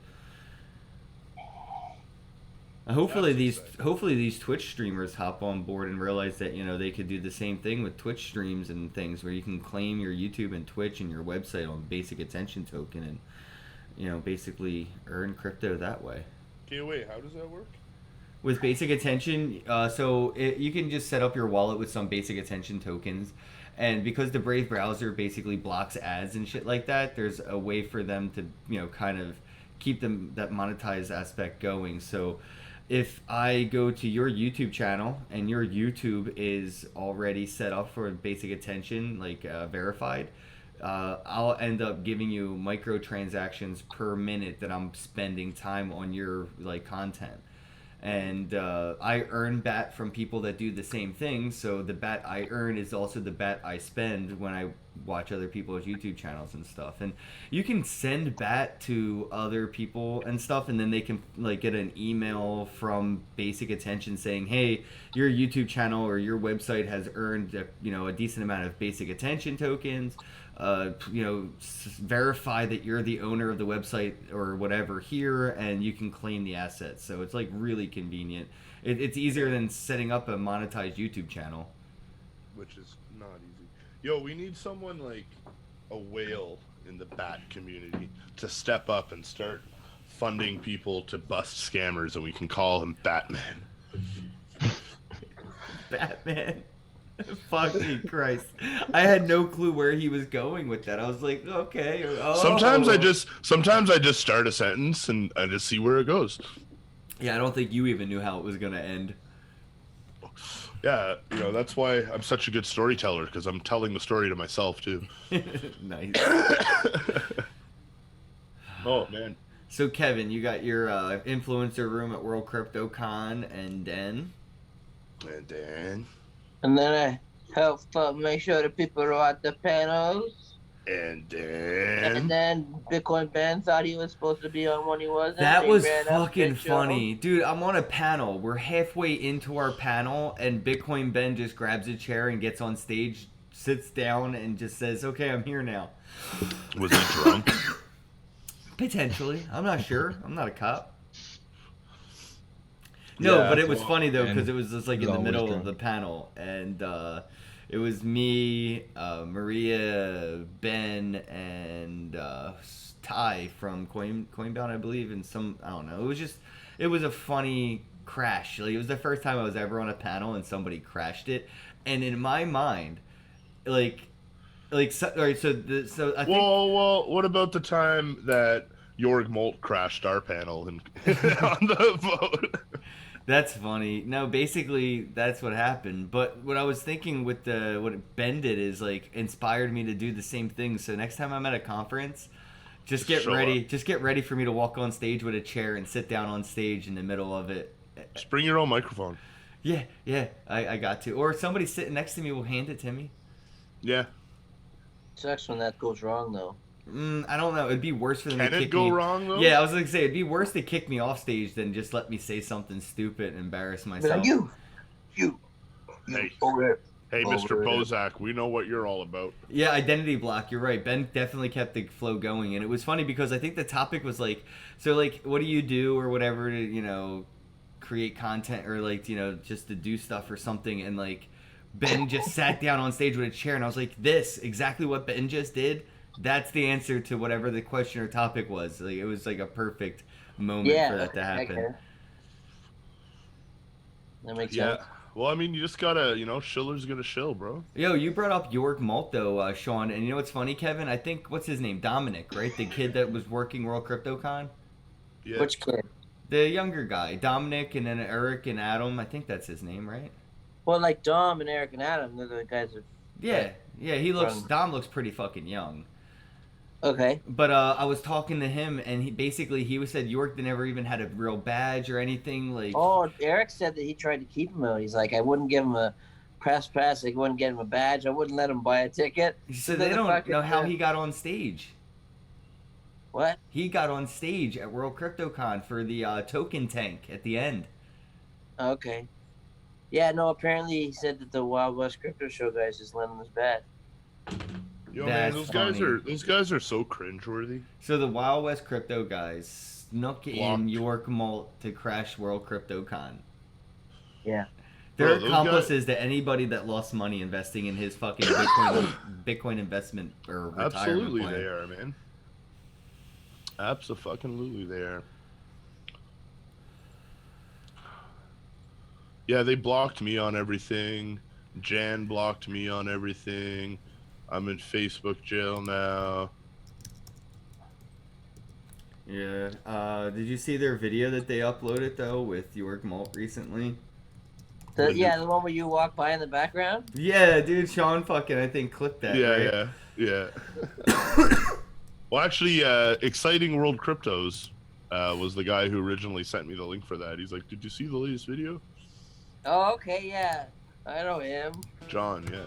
Hopefully That's exciting. hopefully these Twitch streamers hop on board and realize that they could do the same thing with Twitch streams and things where you can claim your YouTube and Twitch and your website on basic attention token and basically earn crypto that way. Okay, wait, how does that work? With basic attention, you can just set up your wallet with some basic attention tokens, and because the Brave browser basically blocks ads and shit like that, there's a way for them to kind of keep them that monetized aspect going. So if I go to your YouTube channel and your YouTube is already set up for basic attention, like verified, I'll end up giving you microtransactions per minute that I'm spending time on your content. And I earn bat from people that do the same thing. So the bat I earn is also the bat I spend when I watch other people's YouTube channels and stuff. And you can send bat to other people and stuff, and then they can get an email from Basic Attention saying, "Hey, your YouTube channel or your website has earned a decent amount of Basic Attention tokens. Verify that you're the owner of the website or whatever here, and you can claim the assets." So it's really convenient. It's easier than setting up a monetized YouTube channel. Which is not easy. Yo, we need someone like a whale in the bat community to step up and start funding people to bust scammers, and we can call him Batman. Batman. Fucking Christ. I had no clue where he was going with that. I was like, okay. Oh. Sometimes I just start a sentence and I just see where it goes. Yeah, I don't think you even knew how it was going to end. Yeah, that's why I'm such a good storyteller, because I'm telling the story to myself too. Nice. Oh man. So Kevin, you got your influencer room at World Crypto Con, and then And then I help make sure that people are at the panels. And then Bitcoin Ben thought he was supposed to be on when he wasn't. that He was ran up fucking and showed funny. him. Dude, I'm on a panel. We're halfway into our panel, and Bitcoin Ben just grabs a chair and gets on stage, sits down, and just says, "Okay, I'm here now." was he drunk? Potentially. I'm not sure. I'm not a cop. No, Yeah, but it was well, funny though, and because it was just in he's the always middle of drunk. the panel, and it was me, Maria, Ben, and Ty from Coinbound, I believe, and I don't know. It was a funny crash. It was the first time I was ever on a panel and somebody crashed it, and in my mind, all right, so I think. Well, what about the time that Jorg Molt crashed our panel and on the vote? That's funny. No, basically that's what happened. But what I was thinking with what Ben did is inspired me to do the same thing. So next time I'm at a conference, just get Show ready. up. Just get ready for me to walk on stage with a chair and sit down on stage in the middle of it. Just bring your own microphone. Yeah, I got to. Or somebody sitting next to me will hand it to me. Yeah. Sucks when that goes wrong though. I don't know. It'd be worse for them to Can kick it go me. wrong though? Yeah, I was gonna say it'd be worse to kick me off stage than just let me say something stupid and embarrass Be myself. like, you, Hey. over there. Hey, Over Mr. there. Bozak, we know what you're all about. Yeah, identity block. You're right. Ben definitely kept the flow going, and it was funny because I think the topic was what do you do or whatever to create content or just to do stuff or something, and Ben just sat down on stage with a chair, and I was like, this exactly what Ben just did. That's the answer to whatever the question or topic was. It was a perfect moment for that to happen. Okay. That makes Yeah. sense. Well, I mean, you just gotta, Schiller's gonna shill, bro. Yo, you brought up York Malt though, Sean, and you know what's funny, Kevin? I think what's his name, Dominic, right? The kid that was working World CryptoCon. Yeah. Which kid? The younger guy, Dominic, and then Eric and Adam. I think that's his name, right? Well, like Dom and Eric and Adam, they're the guys that. Yeah. Dom looks pretty fucking young. Okay. But I was talking to him, and he said York never even had a real badge or anything. Oh, Eric said that he tried to keep him out. He's like, I wouldn't give him a press pass. I wouldn't get him a badge. I wouldn't let him buy a ticket. He said Then they the don't fucking- know how he got on stage. What? He got on stage at World CryptoCon for the token tank at the end. Okay. Yeah, no, apparently he said that the Wild West Crypto Show guys just lent him his badge. Yo, That's man, funny. those guys are so cringeworthy. So the Wild West Crypto guys snuck in Blocked. York Malt to crash World CryptoCon. Yeah. They're Bro, those accomplices to anybody that lost money investing in his fucking Bitcoin investment or retirement Absolutely plan. they are, man. Absolutely they are. Yeah, they blocked me on everything. Jan blocked me on everything. I'm in Facebook jail now. Yeah. Did you see their video that they uploaded though with York Malt recently? What is it? The one where you walk by in the background. Yeah, dude. Sean fucking I think clipped that, right? Yeah. Well, actually, Exciting World Cryptos was the guy who originally sent me the link for that. He's like, "Did you see the latest video?" Oh, okay, yeah, I know him. John, yeah.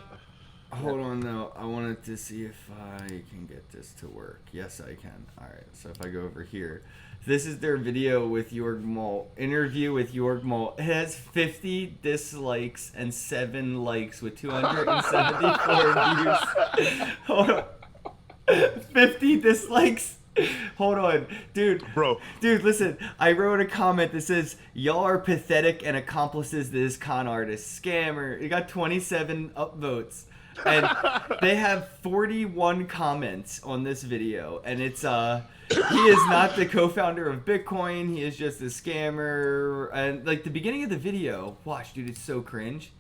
Hold on though. I wanted to see if I can get this to work. Yes, I can. All right. So if I go over here, this is their video with York Malt. Interview with York Malt. It has 50 dislikes and 7 likes with 274 views. Hold on. 50 dislikes. Hold on, dude. Bro. Dude, listen. I wrote a comment that says, "Y'all are pathetic and accomplices to this con artist scammer." It got 27 upvotes. And they have 41 comments on this video, and it's he is not the co-founder of Bitcoin. He is just a scammer. And like the beginning of the video, watch, dude, it's so cringe.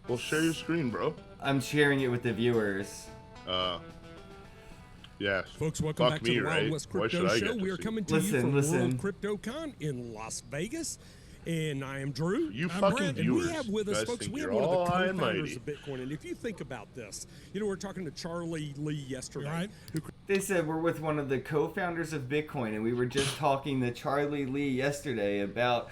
Well, share your screen, bro. I'm sharing it with the viewers. Yeah. Folks, welcome Fuck back me, to the right? Wild West Why Crypto should I Show. get to We are see? coming to Listen, you from listen. World CryptoCon in Las Vegas. And I am Drew. You I'm fucking Brent, viewers. and we have with You us, guys folks, think we have you're one of the all high and co-founders mighty. of Bitcoin. And if you think about this, we were talking to Charlie Lee yesterday. Who They said we're with one of the co-founders of Bitcoin, and we were just talking to Charlie Lee yesterday about,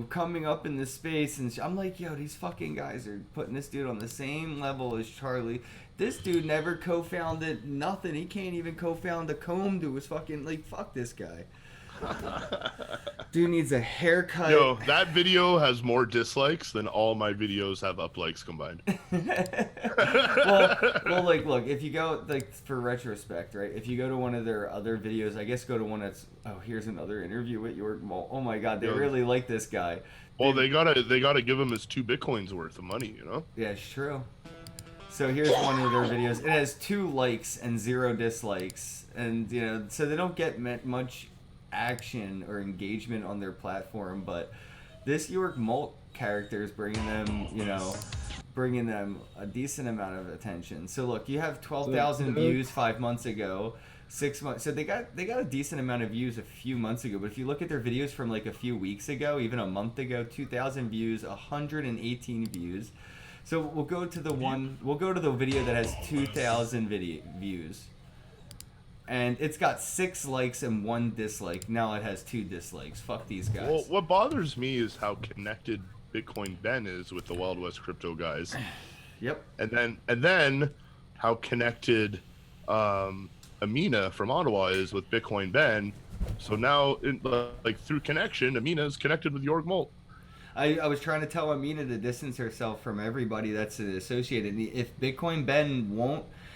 coming up in the space. And I'm like, yo, these fucking guys are putting this dude on the same level as Charlie. This dude never co-founded nothing. He can't even co-found a comb to his fucking, fuck this guy. Dude needs a haircut. Yo, that video has more dislikes than all my videos have uplikes combined. well, look, if you go, for retrospect, right? If you go to one of their other videos, I guess go to one that's, here's another interview with York Malt. Oh my God, they really like this guy. Well, they gotta give him his 2 Bitcoins worth of money, you know? Yeah, it's true. So here's one of their videos. It has 2 likes and 0 dislikes, and so they don't get much action or engagement on their platform. But this York Malt character is bringing them a decent amount of attention. So look, you have 12,000 views 5 months ago. 6 months. So they got a decent amount of views a few months ago. But if you look at their videos from a few weeks ago, even a month ago, 2,000 views, 118 views. So we'll go to the video that has 2,000 views. And it's got 6 likes and 1 dislike. Now it has 2 dislikes. Fuck these guys. Well, what bothers me is how connected Bitcoin Ben is with the Wild West crypto guys. Yep. And then how connected Amina from Ottawa is with Bitcoin Ben. So now, through connection, Amina is connected with York Malt. I was trying to tell Amina to distance herself from everybody that's associated. If Bitcoin Ben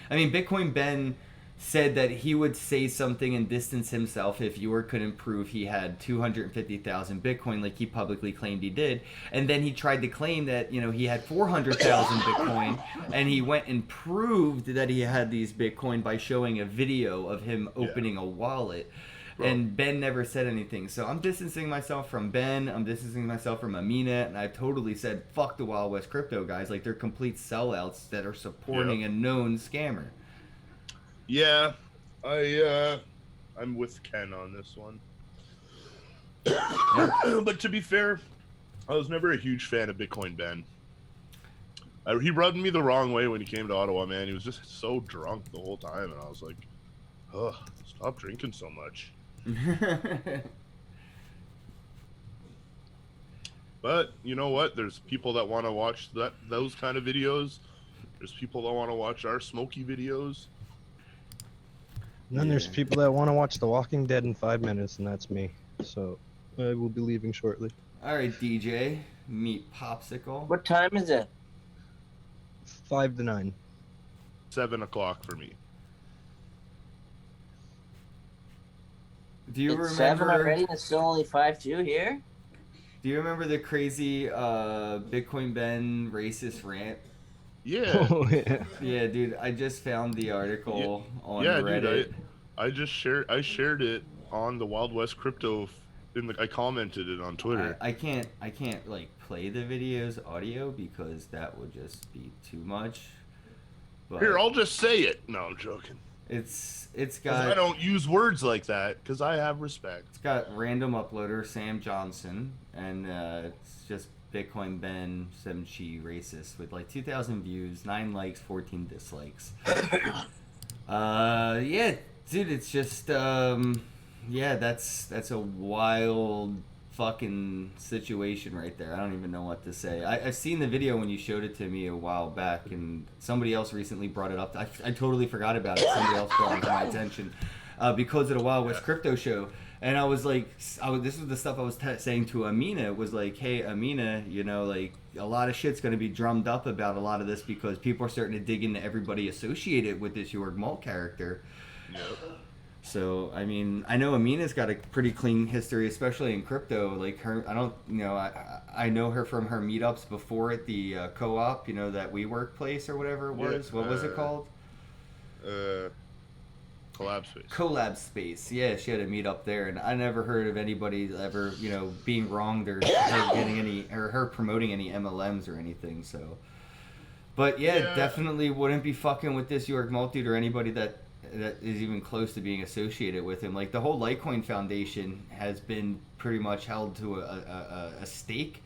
Bitcoin Ben said that he would say something and distance himself if York couldn't prove he had 250,000 Bitcoin like he publicly claimed he did. And then he tried to claim that, he had 400,000 Bitcoin, and he went and proved that he had these Bitcoin by showing a video of him opening a wallet. Bro. And Ben never said anything. So I'm distancing myself from Ben. I'm distancing myself from Amina. And I totally said, fuck the Wild West crypto guys. They're complete sellouts that are supporting a known scammer. Yeah, I'm with Ken on this one. But to be fair, I was never a huge fan of Bitcoin Ben. He rubbed me the wrong way when he came to Ottawa, man. He was just so drunk the whole time, and I was like, ugh, stop drinking so much. But you know what? There's people that want to watch those kind of videos. There's people that want to watch our smoky videos. And then there's people that want to watch The Walking Dead in 5 minutes, and that's me. So I will be leaving shortly. All right, DJ, meet Popsicle. What time is it? 5 to 9. 7 o'clock for me. Do you It's 7 remember? already, and it's still only 5-2 here. Do you remember the crazy Bitcoin Ben racist rant? Yeah. Oh, yeah. Yeah, dude, I just found the article on Yeah, Reddit. dude. I shared it on the Wild West Crypto. I commented it on Twitter. I can't like play the videos audio because that would just be too much. But Here, I'll just say it. No, I'm joking. it's 'Cause I got don't use words like that because I have respect. it's got random uploader Sam Johnson, and it's just Bitcoin Ben Semchi racist with like 2,000 views, 9 likes, 14 dislikes. Yeah, dude, it's just yeah, that's a wild fucking situation right there. I don't even know what to say. I've seen the video when you showed it to me a while back, and somebody else recently brought it up. I totally forgot about it. Somebody else brought it to my attention because of the Wild West Crypto Show. And I was like, this was the stuff I was saying to Amina. Was like, hey, Amina, you know, like a lot of shit's going to be drummed up about a lot of this because people are starting to dig into everybody associated with this Jorg Malt character. Yep. So, I mean, I know Amina's got a pretty clean history, especially in crypto. Like her, I don't, you know, I know her from her meetups before at the co-op, you know, that WeWork place or whatever it was. Yeah, What was it called? Collab space. Collab Space. Yeah, she had a meetup there, and I never heard of anybody ever, you know, being wronged or her getting any or her promoting any MLMs or anything. So, but yeah, definitely wouldn't be fucking with this Jorg Malt dude or anybody that is even close to being associated with him. Like the whole Litecoin Foundation has been pretty much held to a stake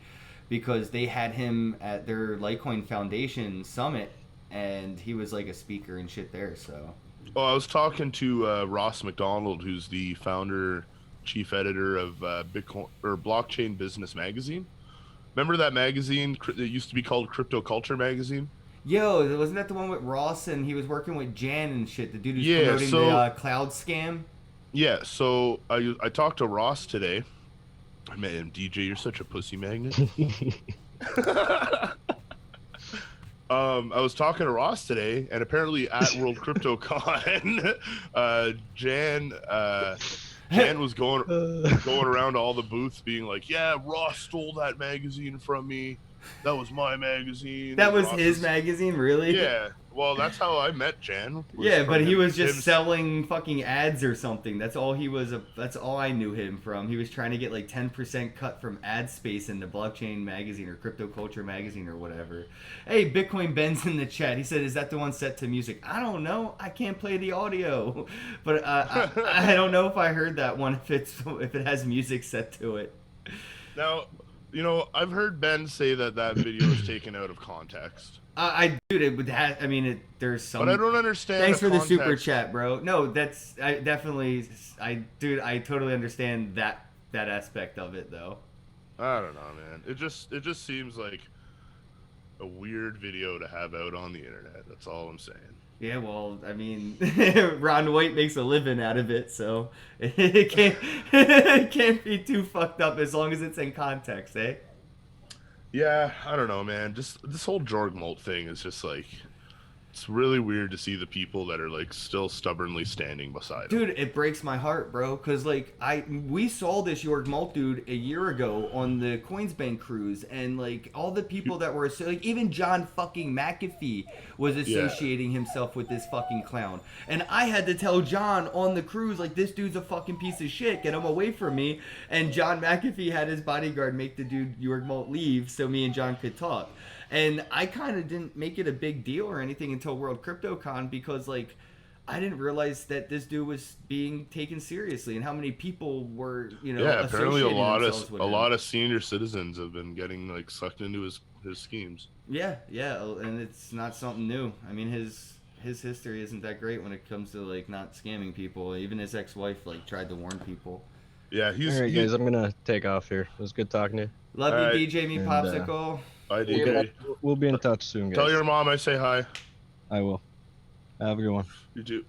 because they had him at their Litecoin Foundation summit, and he was like a speaker and shit there. So. Well, I was talking to Ross McDonald, who's the founder, chief editor of Bitcoin or Blockchain Business Magazine. Remember that magazine? It used to be called Crypto Culture Magazine. Yo, wasn't that the one with Ross and he was working with Jan and shit? The dude who's Yeah, promoting so- the cloud scam. Yeah. So I talked to Ross today. I met him. DJ, you're such a pussy magnet. I was talking to Ross today, and apparently at World Crypto Con, Jan was going around to all the booths, being like, "Yeah, Ross stole that magazine from me. That was my magazine." That was Ross his magazine, really? Yeah. Well, that's how I met Jan. Yeah, but from he was just him- selling fucking ads or something. That's all he was. That's all I knew him from. He was trying to get like 10% cut from ad space in the Blockchain Magazine or Crypto Culture Magazine or whatever. Hey, Bitcoin Ben's in the chat. He said, "Is that the one set to music?" I don't know. I can't play the audio, but I don't know if I heard that one if it has music set to it. Now, you know, I've heard Ben say that video is taken out of context. Dude, it would have. I mean, there's some. But I don't understand. Thanks for the super context. chat, bro. No, that's I totally understand that aspect of it, though. I don't know, man. It just seems like a weird video to have out on the internet. That's all I'm saying. Yeah, well, I mean, Ron White makes a living out of it, so it can't be too fucked up as long as it's in context, eh? Yeah, I don't know, man. Just this whole Jorg Malt thing is just like, it's really weird to see the people that are like still stubbornly standing beside him. Dude, it breaks my heart, bro. Cause like we saw this Jorg Malt dude a year ago on the Coinsbank cruise, and like all the people that were like even John fucking McAfee was associating himself with this fucking clown, and I had to tell John on the cruise like this dude's a fucking piece of shit, get him away from me. And John McAfee had his bodyguard make the dude Jorg Malt leave so me and John could talk. And I kind of didn't make it a big deal or anything until World Crypto Con because, like, I didn't realize that this dude was being taken seriously and how many people were, you know, Yeah, apparently a associating themselves with him. lot of senior citizens have been getting like sucked into his schemes. Yeah, and it's not something new. I mean, his history isn't that great when it comes to like not scamming people. Even his ex-wife like tried to warn people. Yeah, All right, guys, I'm gonna take off here. It was good talking to you. Love All you, right. DJ Me And, Popsicle. Bye, DJ. We'll be in touch soon, guys. Tell your mom I say hi. I will. Have a good one. You too.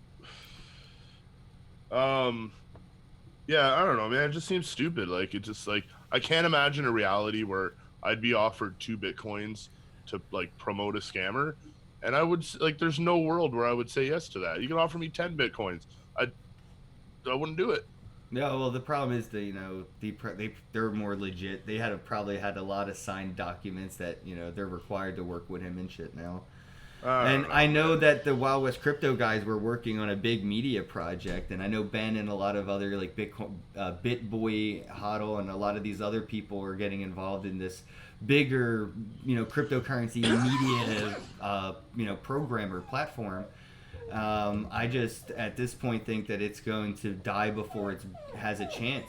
Yeah, I don't know, man. It just seems stupid. Like, it just like I can't imagine a reality where I'd be offered 2 Bitcoins to like promote a scammer, and I would like. There's no world where I would say yes to that. You can offer me 10 Bitcoins. I wouldn't do it. No, well, the problem is that they're more legit. They probably had a lot of signed documents that they're required to work with him and shit now. And I know that the Wild West crypto guys were working on a big media project, and I know Ben and a lot of other like Bitcoin, BitBoy, Hodl, and a lot of these other people are getting involved in this bigger, cryptocurrency media, program or platform. I just at this point think that it's going to die before it has a chance.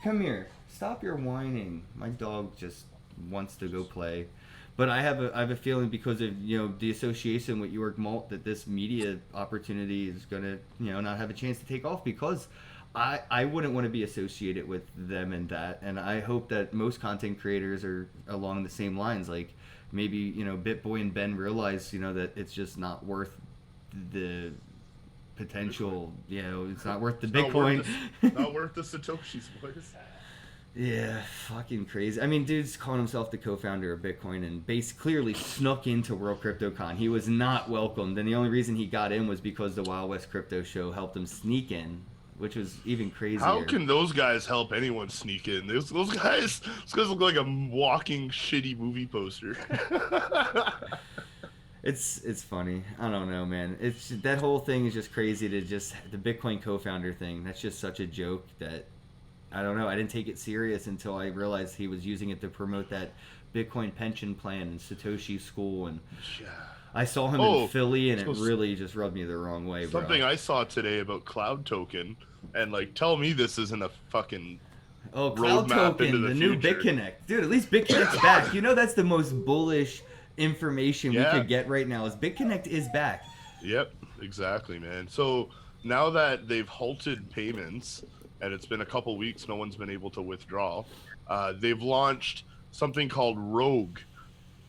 Come here, stop your whining. My dog just wants to go play. But I have a feeling because of the association with York Malt that this media opportunity is gonna not have a chance to take off because I wouldn't want to be associated with them and that, and I hope that most content creators are along the same lines. Like maybe BitBoy and Ben realize that it's just not worth the potential. It's not worth the Bitcoin. Not worth the Satoshis, boys. Yeah, fucking crazy. I mean, dude's calling himself the co-founder of Bitcoin and clearly snuck into World CryptoCon. He was not welcomed, and the only reason he got in was because the Wild West Crypto Show helped him sneak in, which was even crazier. How can those guys help anyone sneak in? Those guys look like a walking shitty movie poster. It's funny. I don't know, man. It's that whole thing is just crazy. The Bitcoin co-founder thing. That's just such a joke that. I don't know. I didn't take it serious until I realized he was using it to promote that Bitcoin pension plan and Satoshi school. And I saw him in Philly, and it really just rubbed me the wrong way, bro. Something I saw today about Cloud Token, and tell me this isn't a fucking Cloud Token, the new BitConnect. Dude, at least BitConnect's back. That's the most bullish information we could get right now is BitConnect is back. Yep, exactly, man. So now that they've halted payments, and it's been a couple weeks, no one's been able to withdraw. They've launched something called Rogue,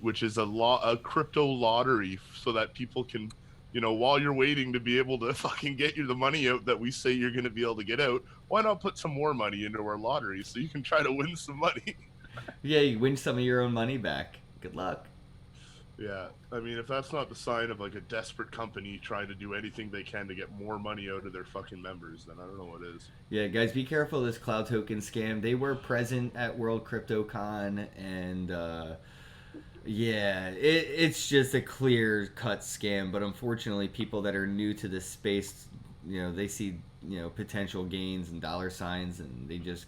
which is a crypto lottery, so that people can, while you're waiting to be able to fucking get you the money out that we say you're going to be able to get out, why not put some more money into our lottery so you can try to win some money? Yeah, you win some of your own money back. Good luck. Yeah, I mean, if that's not the sign of a desperate company trying to do anything they can to get more money out of their fucking members, then I don't know what is. Yeah, guys, be careful of this Cloud Token scam. They were present at World CryptoCon, and it's just a clear-cut scam. But unfortunately, people that are new to this space, they see potential gains and dollar signs, and they just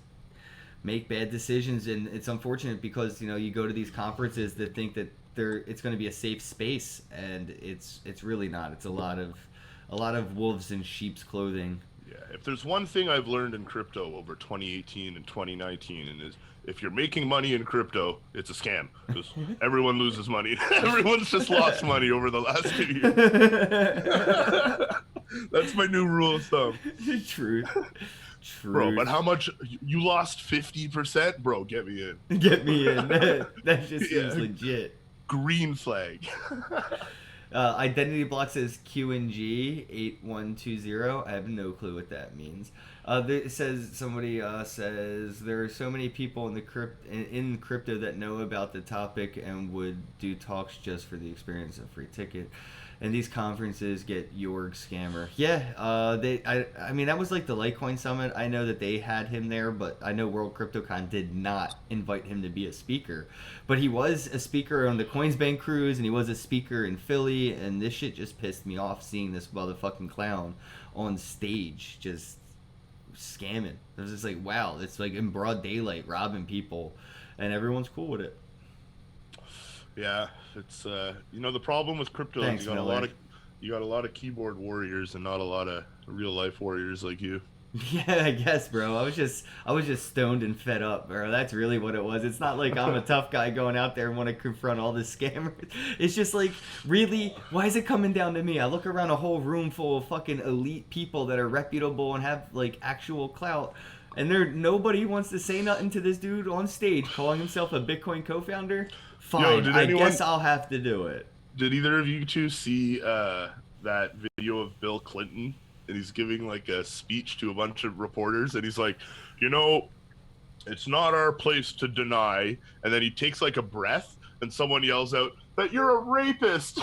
make bad decisions. And it's unfortunate because you go to these conferences that think that it's going to be a safe space, and it's really not. It's a lot of wolves in sheep's clothing. Yeah, if there's one thing I've learned in crypto over 2018 and 2019, and is if you're making money in crypto, it's a scam because everyone loses money. Everyone's just lost money over the last 2 years. That's my new rule of thumb. True. Bro, but how much? You lost 50%? Bro, get me in. Get me in. That just seems legit. Green flag. Identity block says QNG 8120. I have no clue what that means. It says somebody says there are so many people in crypto that know about the topic and would do talks just for the experience of free ticket. And these conferences get Yorg scammer. Yeah, I mean that was like the Litecoin Summit. I know that they had him there, but I know World CryptoCon did not invite him to be a speaker. But he was a speaker on the Coinsbank cruise, and he was a speaker in Philly. And this shit just pissed me off seeing this motherfucking clown on stage just scamming. I was just like, wow, it's like in broad daylight robbing people, and everyone's cool with it. Yeah, it's the problem with crypto is you got a lot of keyboard warriors and not a lot of real life warriors like you. Yeah, I guess, bro. I was just stoned and fed up, bro. That's really what it was. It's not like I'm a tough guy going out there and want to confront all the scammers. It's just like, really, why is it coming down to me? I look around a whole room full of fucking elite people that are reputable and have like actual clout, and nobody wants to say nothing to this dude on stage calling himself a Bitcoin co-founder. Fine, I guess I'll have to do it. Did either of you two see that video of Bill Clinton? And he's giving like a speech to a bunch of reporters, and he's like, it's not our place to deny. And then he takes like a breath, and someone yells out that you're a rapist.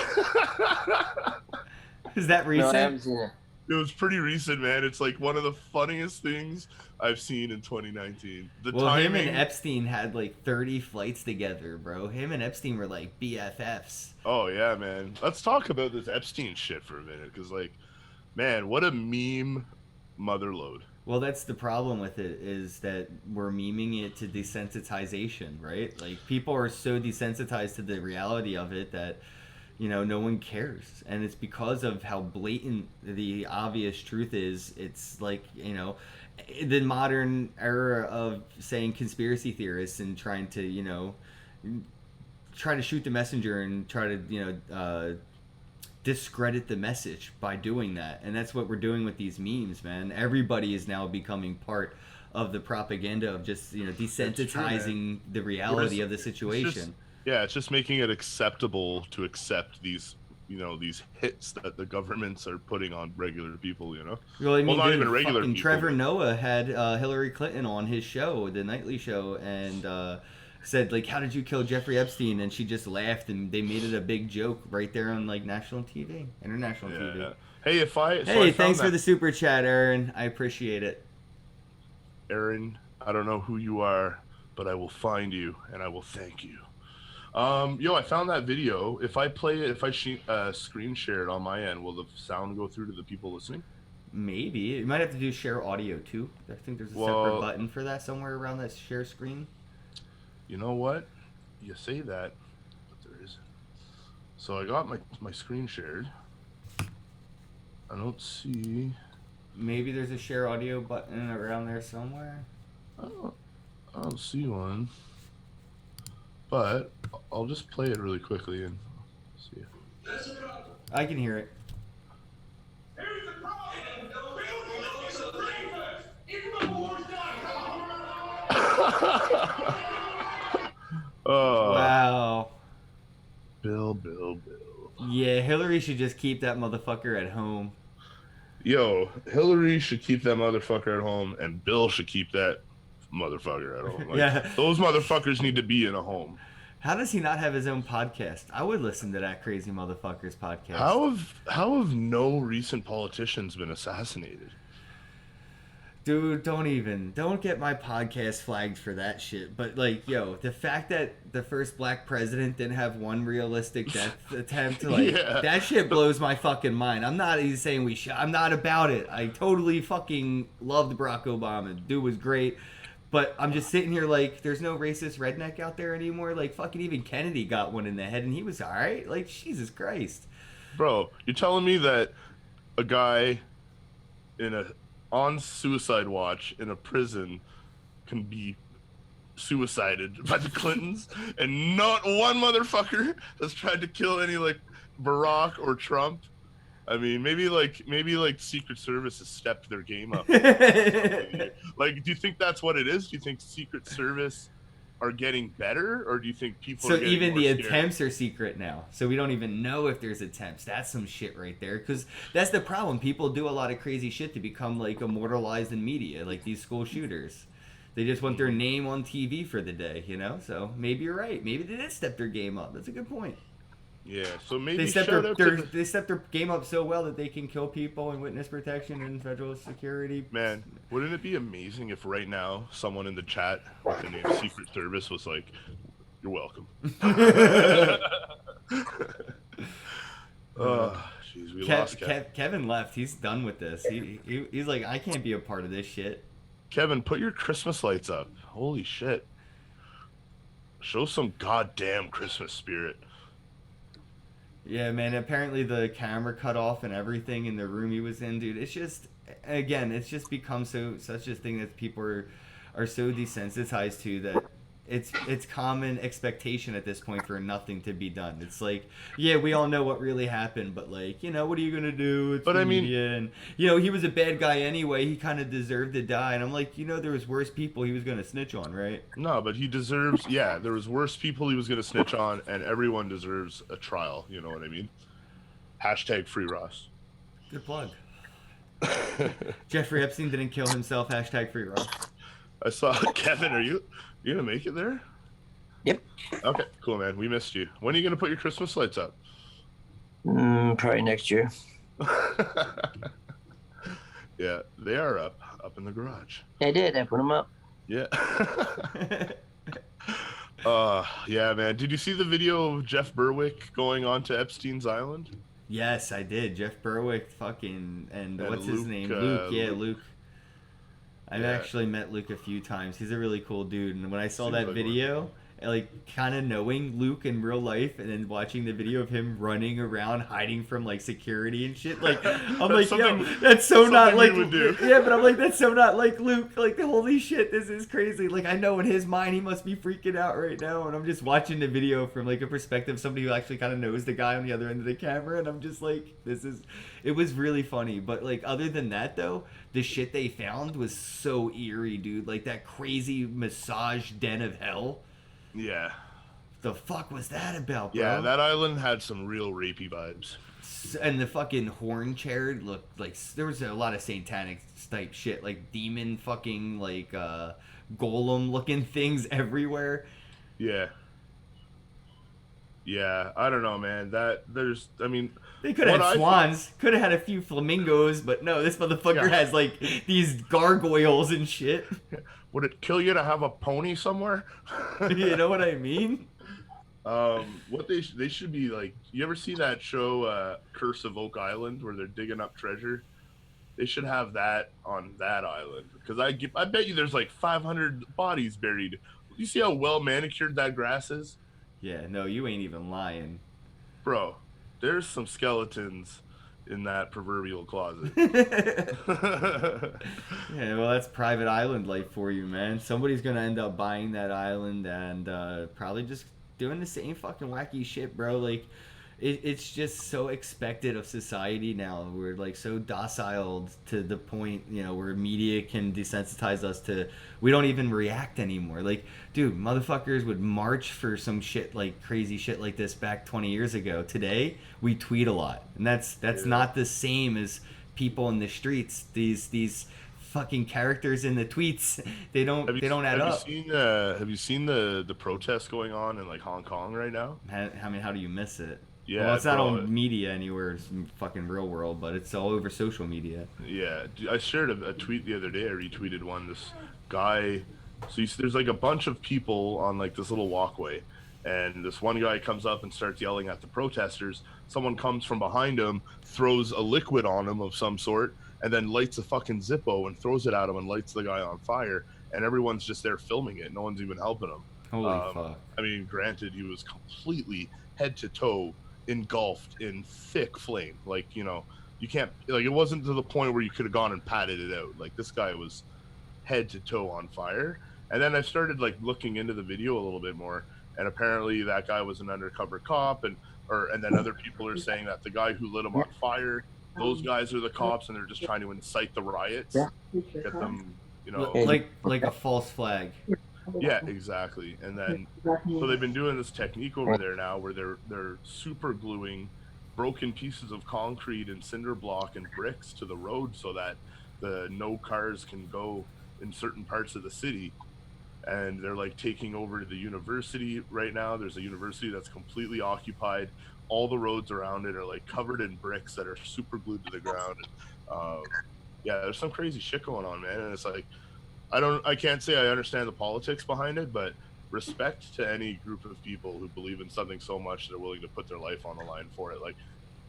Is that recent? No, I haven't seen it. It was pretty recent, man. It's like one of the funniest things I've seen in 2019. The Well, timing. him and Epstein had like 30 flights together, bro. Him and Epstein were like BFFs. Oh yeah, man. Let's talk about this Epstein shit for a minute, because like, man, what a meme motherload. Well, that's the problem with it, is that we're memeing it to desensitization, right? Like, people are so desensitized to the reality of it that, no one cares. And it's because of how blatant the obvious truth is. It's like, the modern era of saying conspiracy theorists and trying to, try to shoot the messenger and try to, discredit the message by doing that. And that's what we're doing with these memes, man. Everybody is now becoming part of the propaganda of just desensitizing the reality of the situation. It's just making it acceptable to accept these these hits that the governments are putting on regular people. Well, I mean, not dude, even regular fucking people. Trevor Noah had Hillary Clinton on his show, the nightly show, and said, like, how did you kill Jeffrey Epstein? And she just laughed, and they made it a big joke right there on, like, national TV, international TV. Yeah. Hey, Hey, thanks for the super chat, Aaron. I appreciate it. Aaron, I don't know who you are, but I will find you and I will thank you. I found that video. If I play it, if I screen share it on my end, will the sound go through to the people listening? Maybe. You might have to do share audio too. I think there's a separate button for that somewhere around that share screen. You know what? You say that, but there isn't. So I got my screen shared. I don't see. Maybe there's a share audio button around there somewhere. I don't see one. But I'll just play it really quickly and see. I can hear it. Here's the problem. Bill Clinton's a rapist. InfoWars.com. Oh. Wow. Bill. Yeah, Hillary should just keep that motherfucker at home. Yo, Hillary should keep that motherfucker at home, and Bill should keep that motherfucker at home. Like, yeah. Those motherfuckers need to be in a home. How does he not have his own podcast? I would listen to that crazy motherfucker's podcast. How have no recent politicians been assassinated? Dude, don't get my podcast flagged for that shit. But like, yo, the fact that the first black president didn't have one realistic death attempt, like, that shit blows my fucking mind. I'm not even saying we should. I'm not about it. I totally fucking loved Barack Obama. Dude was great. But I'm just sitting here like, there's no racist redneck out there anymore. Like, fucking even Kennedy got one in the head and he was alright. Like, Jesus Christ. Bro, you're telling me that a guy on suicide watch in a prison can be suicided by the Clintons, and not one motherfucker has tried to kill any like Barack or Trump? I mean, maybe Secret Service has stepped their game up. Like, do you think that's what it is? Do you think Secret Service are getting better, or do you think people? So are getting even more the scared? attempts are secret now. So we don't even know if there's attempts. That's some shit right there. Because that's the problem. People do a lot of crazy shit to become like immortalized in media, like these school shooters. They just want their name on TV for the day, So maybe you're right. Maybe they did step their game up. That's a good point. Yeah, so maybe They step shout out to the- they step their game up so well that they can kill people in witness protection and federal security. Man, wouldn't it be amazing if right now someone in the chat with the name Secret Service was like, "You're welcome." Oh, jeez, we lost Kevin. Kevin left. He's done with this. He's like, I can't be a part of this shit. Kevin, put your Christmas lights up. Holy shit. Show some goddamn Christmas spirit. Yeah, man, apparently the camera cut off and everything in the room he was in, dude. It's just, again, it's just become such a thing that people are so desensitized to that it's common expectation at this point for nothing to be done. It's like, yeah, we all know what really happened, but like, what are you gonna do? It's media, and he was a bad guy anyway. He kind of deserved to die, and I'm like, there was worse people he was gonna snitch on, right? No, but he deserves. Yeah, there was worse people he was gonna snitch on, and everyone deserves a trial. You know what I mean? # free Ross. Good plug. Jeffrey Epstein didn't kill himself. # free Ross. I saw Kevin. Are you gonna make it there? Yep. Okay, cool, man. We missed you. When are you gonna put your Christmas lights up? Probably next year. Yeah, they are up in the garage. I did. I put them up. Yeah. Yeah, man. Did you see the video of Jeff Berwick going on to Epstein's Island? Yes, I did. Jeff Berwick, fucking, and what's his Luke, name? Luke. Yeah, Luke. Luke. I've Yeah. actually met Luke a few times. He's a really cool dude. And when I saw Seems that like video, like kind of knowing Luke in real life, and then watching the video of him running around hiding from like security and shit, like I'm like, yo, that's so not like, would do. yeah, but I'm like, that's so not like Luke. Like, holy shit, this is crazy. Like, I know in his mind he must be freaking out right now, and I'm just watching the video from like a perspective of somebody who actually kind of knows the guy on the other end of the camera, and I'm just like, it was really funny. But like, other than that though, the shit they found was so eerie, dude. Like that crazy massage den of hell. Yeah. The fuck was that about, bro? Yeah, that island had some real rapey vibes. And the fucking horn chair looked like there was a lot of satanic type shit, like demon fucking like golem looking things everywhere. Yeah. Yeah, I don't know, man. I mean, they could have had swans, could have had a few flamingos, but no, this motherfucker has like these gargoyles and shit. Would it kill you to have a pony somewhere? You know what I mean? What they should be like. You ever see that show, Curse of Oak Island, where they're digging up treasure? They should have that on that island, because I bet you there's like 500 bodies buried. You see how well manicured that grass is? Yeah, no, you ain't even lying, bro. There's some skeletons in that proverbial closet. Yeah, well, that's private island life for you, man. Somebody's gonna end up buying that island and probably just doing the same fucking wacky shit, bro. Like, it's just so expected of society now. We're like so docile to the point, you know, where media can desensitize us to we don't even react anymore. Like, dude, motherfuckers would march for some shit like crazy shit like this back 20 years ago. Today, we tweet a lot, and that's not the same as people in the streets. These fucking characters in the tweets, they don't add up. Have you seen the protests going on in like Hong Kong right now? I mean, how do you miss it? Yeah, well, it's not on media anywhere, it's fucking real world, but it's all over social media. Yeah, I shared a tweet the other day. I retweeted one. This guy, so there's like a bunch of people on like this little walkway, and this one guy comes up and starts yelling at the protesters. Someone comes from behind him, throws a liquid on him of some sort, and then lights a fucking Zippo and throws it at him and lights the guy on fire. And everyone's just there filming it. No one's even helping him. Holy fuck. I mean, granted, he was completely head to toe engulfed in thick flame. Like, you know, you can't, like, it wasn't to the point where you could have gone and patted it out. Like, this guy was head to toe on fire. And then I started like looking into the video a little bit more, and apparently that guy was an undercover cop, and then other people are saying that the guy who lit him on fire, those guys are the cops, and they're just trying to incite the riots, get them, you know, like a false flag. Yeah, exactly. And then so they've been doing this technique over there now where they're super gluing broken pieces of concrete and cinder block and bricks to the road so that no cars can go in certain parts of the city. And they're like taking over the university right now. There's a university that's completely occupied. All the roads around it are like covered in bricks that are super glued to the ground. Yeah, there's some crazy shit going on, man. And it's like, I can't say I understand the politics behind it, but respect to any group of people who believe in something so much they're willing to put their life on the line for it. Like,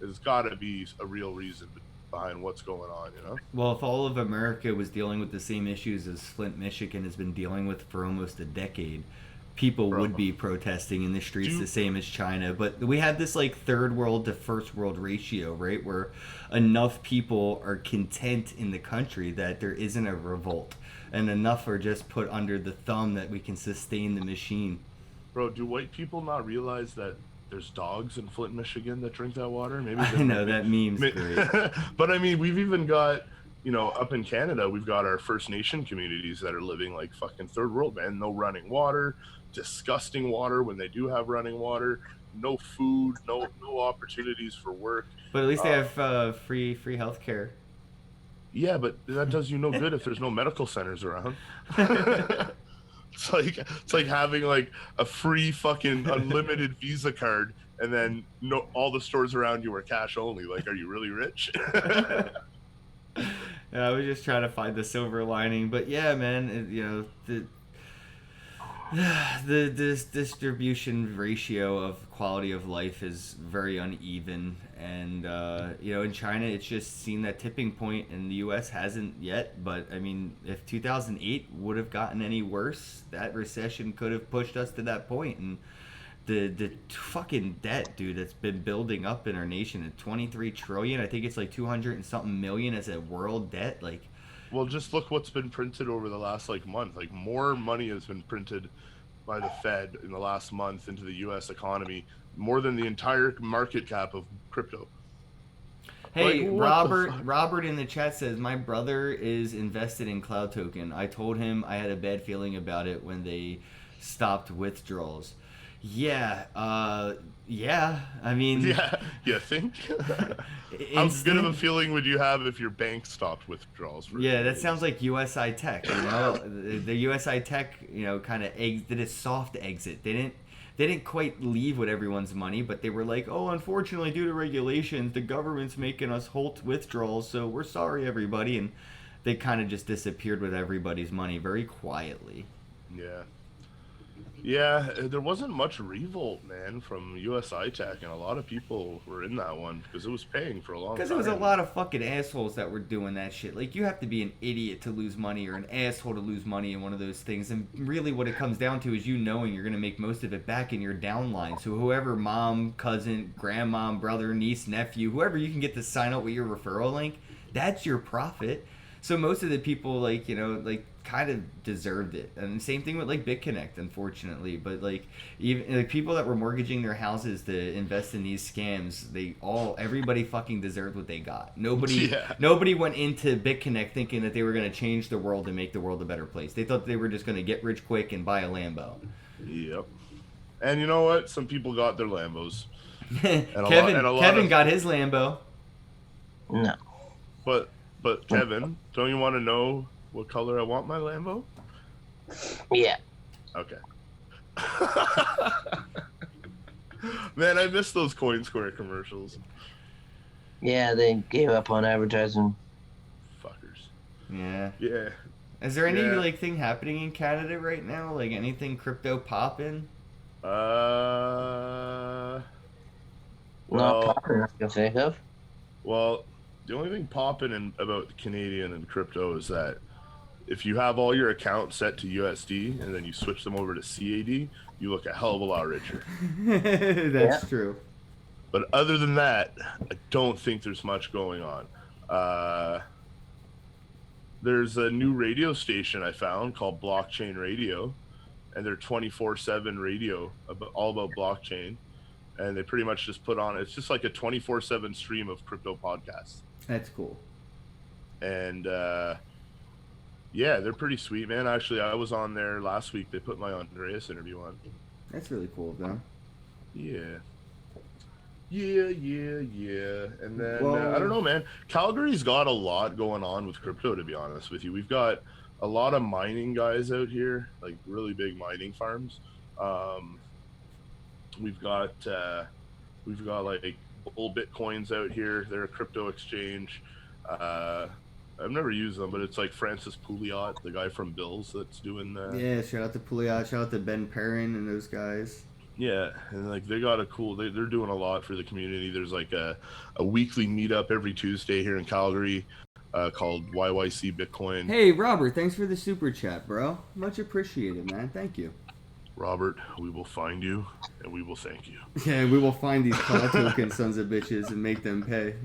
there's got to be a real reason behind what's going on, you know? Well, if all of America was dealing with the same issues as Flint, Michigan has been dealing with for almost a decade, people would be protesting in the streets the same as China. But we have this like third world to first world ratio, right? Where enough people are content in the country that there isn't a revolt, and enough are just put under the thumb that we can sustain the machine. Bro, do white people not realize that there's dogs in Flint, Michigan that drink that water? Maybe I know that meme's great. But I mean, we've even got, you know, up in Canada, we've got our First Nation communities that are living like fucking third world, man. No running water, disgusting water when they do have running water, no food, no opportunities for work. But at least they have free healthcare. Yeah, but that does you no good if there's no medical centers around. It's like having like a free fucking unlimited Visa card, and then all the stores around you are cash only. Like, are you really rich? I was just trying to find the silver lining, but yeah, man, the distribution ratio of quality of life is very uneven, and in China it's just seen that tipping point, and the U.S. hasn't yet. But I mean, if 2008 would have gotten any worse, that recession could have pushed us to that point, and the fucking debt, dude, that's been building up in our nation at 23 trillion. I think it's like 200 and something million as a world debt, like. Well, just look what's been printed over the last month. Like, more money has been printed by the Fed in the last month into the U.S. economy, more than the entire market cap of crypto. Hey, Robert in the chat says, my brother is invested in Cloud Token. I told him I had a bad feeling about it when they stopped withdrawals. Yeah, I mean... Yeah, you think? How good of a feeling would you have if your bank stopped withdrawals? Yeah, that sounds like USI Tech, the USI Tech, kind of did a soft exit. They didn't quite leave with everyone's money, but they were like, oh, unfortunately, due to regulations, the government's making us halt withdrawals, so we're sorry, everybody. And they kind of just disappeared with everybody's money very quietly. Yeah. Yeah, there wasn't much revolt, man, from USI Tech, and a lot of people were in that one because it was paying for a long time. Because there was a lot of fucking assholes that were doing that shit. Like, you have to be an idiot to lose money or an asshole to lose money in one of those things. And really what it comes down to is you knowing you're going to make most of it back in your downline. So whoever, mom, cousin, grandmom, brother, niece, nephew, whoever you can get to sign up with your referral link, that's your profit. So most of the people, kind of deserved it. And same thing with BitConnect, unfortunately. But even people that were mortgaging their houses to invest in these scams, everybody fucking deserved what they got. Nobody went into BitConnect thinking that they were going to change the world and make the world a better place. They thought they were just going to get rich quick and buy a Lambo. Yep. And you know what? Some people got their Lambos. Kevin got his Lambo. No. But Kevin, don't you want to know what color I want my Lambo? Yeah. Okay. Man, I miss those Coin Square commercials. Yeah, they gave up on advertising. Fuckers. Yeah. Yeah. Is there any thing happening in Canada right now? Like anything crypto popping? Not popping, I can think of. Well, the only thing popping about Canadian and crypto is that if you have all your accounts set to USD and then you switch them over to CAD, you look a hell of a lot richer. That's true. But other than that, I don't think there's much going on. There's a new radio station I found called Blockchain Radio, and they're 24/7 radio all about blockchain. And they pretty much just put on, it's just like a 24/7 stream of crypto podcasts. That's cool. And yeah, they're pretty sweet, man. Actually, I was on there last week. They put my Andreas interview on. That's really cool, though. Yeah. And then, I don't know, man. Calgary's got a lot going on with crypto, to be honest with you. We've got a lot of mining guys out here, like really big mining farms. We've got like Bull Bitcoins out here. They're a crypto exchange. I've never used them, but it's like Francis Pouliot, the guy from Bills, that's doing that. Yeah, shout out to Pouliot, shout out to Ben Perrin and those guys. Yeah, and they got a cool. They're doing a lot for the community. There's like a weekly meetup every Tuesday here in Calgary, called YYC Bitcoin. Hey Robert, thanks for the super chat, bro. Much appreciated, man. Thank you. Robert, we will find you and we will thank you. Yeah, we will find these Cloud Token sons of bitches and make them pay.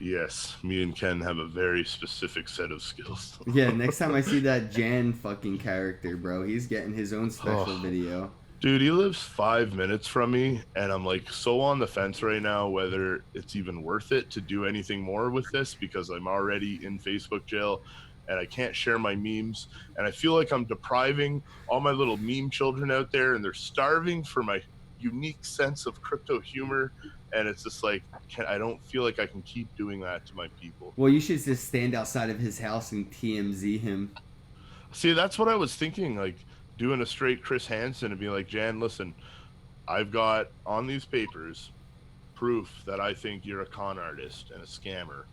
Yes, me and Ken have a very specific set of skills. Yeah, next time I see that Jan fucking character, bro, he's getting his own special video. Dude, he lives 5 minutes from me, and I'm like so on the fence right now whether it's even worth it to do anything more with this, because I'm already in Facebook jail and I can't share my memes, and I feel like I'm depriving all my little meme children out there, and they're starving for my unique sense of crypto humor. And it's just like, I don't feel like I can keep doing that to my people. Well, you should just stand outside of his house and TMZ him. See, that's what I was thinking, like doing a straight Chris Hansen and be like, Jan, listen, I've got on these papers proof that I think you're a con artist and a scammer.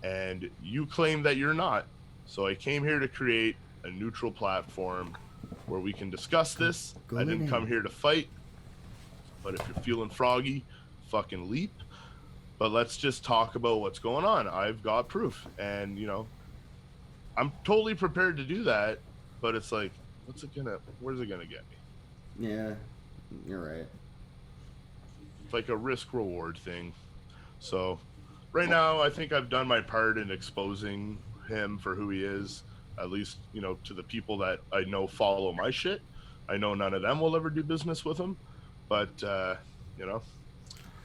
and you claim that you're not. So I came here to create a neutral platform where we can discuss this. I didn't come here to fight, but if you're feeling froggy, fucking leap. But let's just talk about what's going on. I've got proof, and I'm totally prepared to do that. But it's like, where's it gonna get me? Yeah, you're right. It's like a risk reward thing. So right now, I think I've done my part in exposing him for who he is, at least, to the people that I know follow my shit. I know none of them will ever do business with him, but,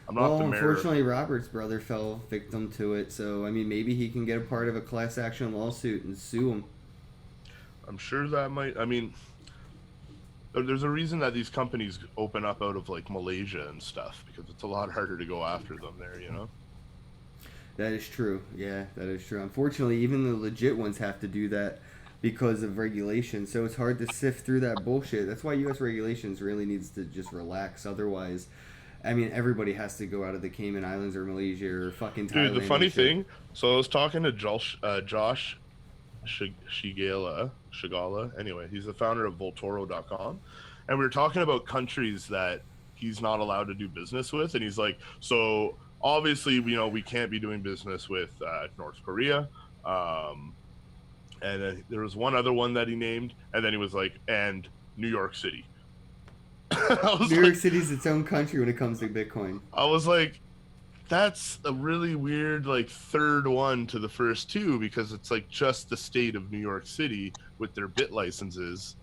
I'm not the mayor. Unfortunately, Robert's brother fell victim to it, so, I mean, maybe he can get a part of a class action lawsuit and sue him. I'm sure that might, there's a reason that these companies open up out of, like, Malaysia and stuff, because it's a lot harder to go after them there, That is true. Yeah, that is true. Unfortunately, even the legit ones have to do that because of regulation. So it's hard to sift through that bullshit. That's why U.S. regulations really needs to just relax. Otherwise, I mean, everybody has to go out of the Cayman Islands or Malaysia or fucking Thailand. Dude, the funny thing, so I was talking to Josh Shigala. Anyway, he's the founder of Voltoro.com. And we were talking about countries that he's not allowed to do business with. And he's like, so obviously, we can't be doing business with North Korea. And then there was one other one that he named. And then he was like, and New York City. New York City's its own country when it comes to Bitcoin. I was like, that's a really weird, like, third one to the first two, because it's like just the state of New York City with their bit licenses.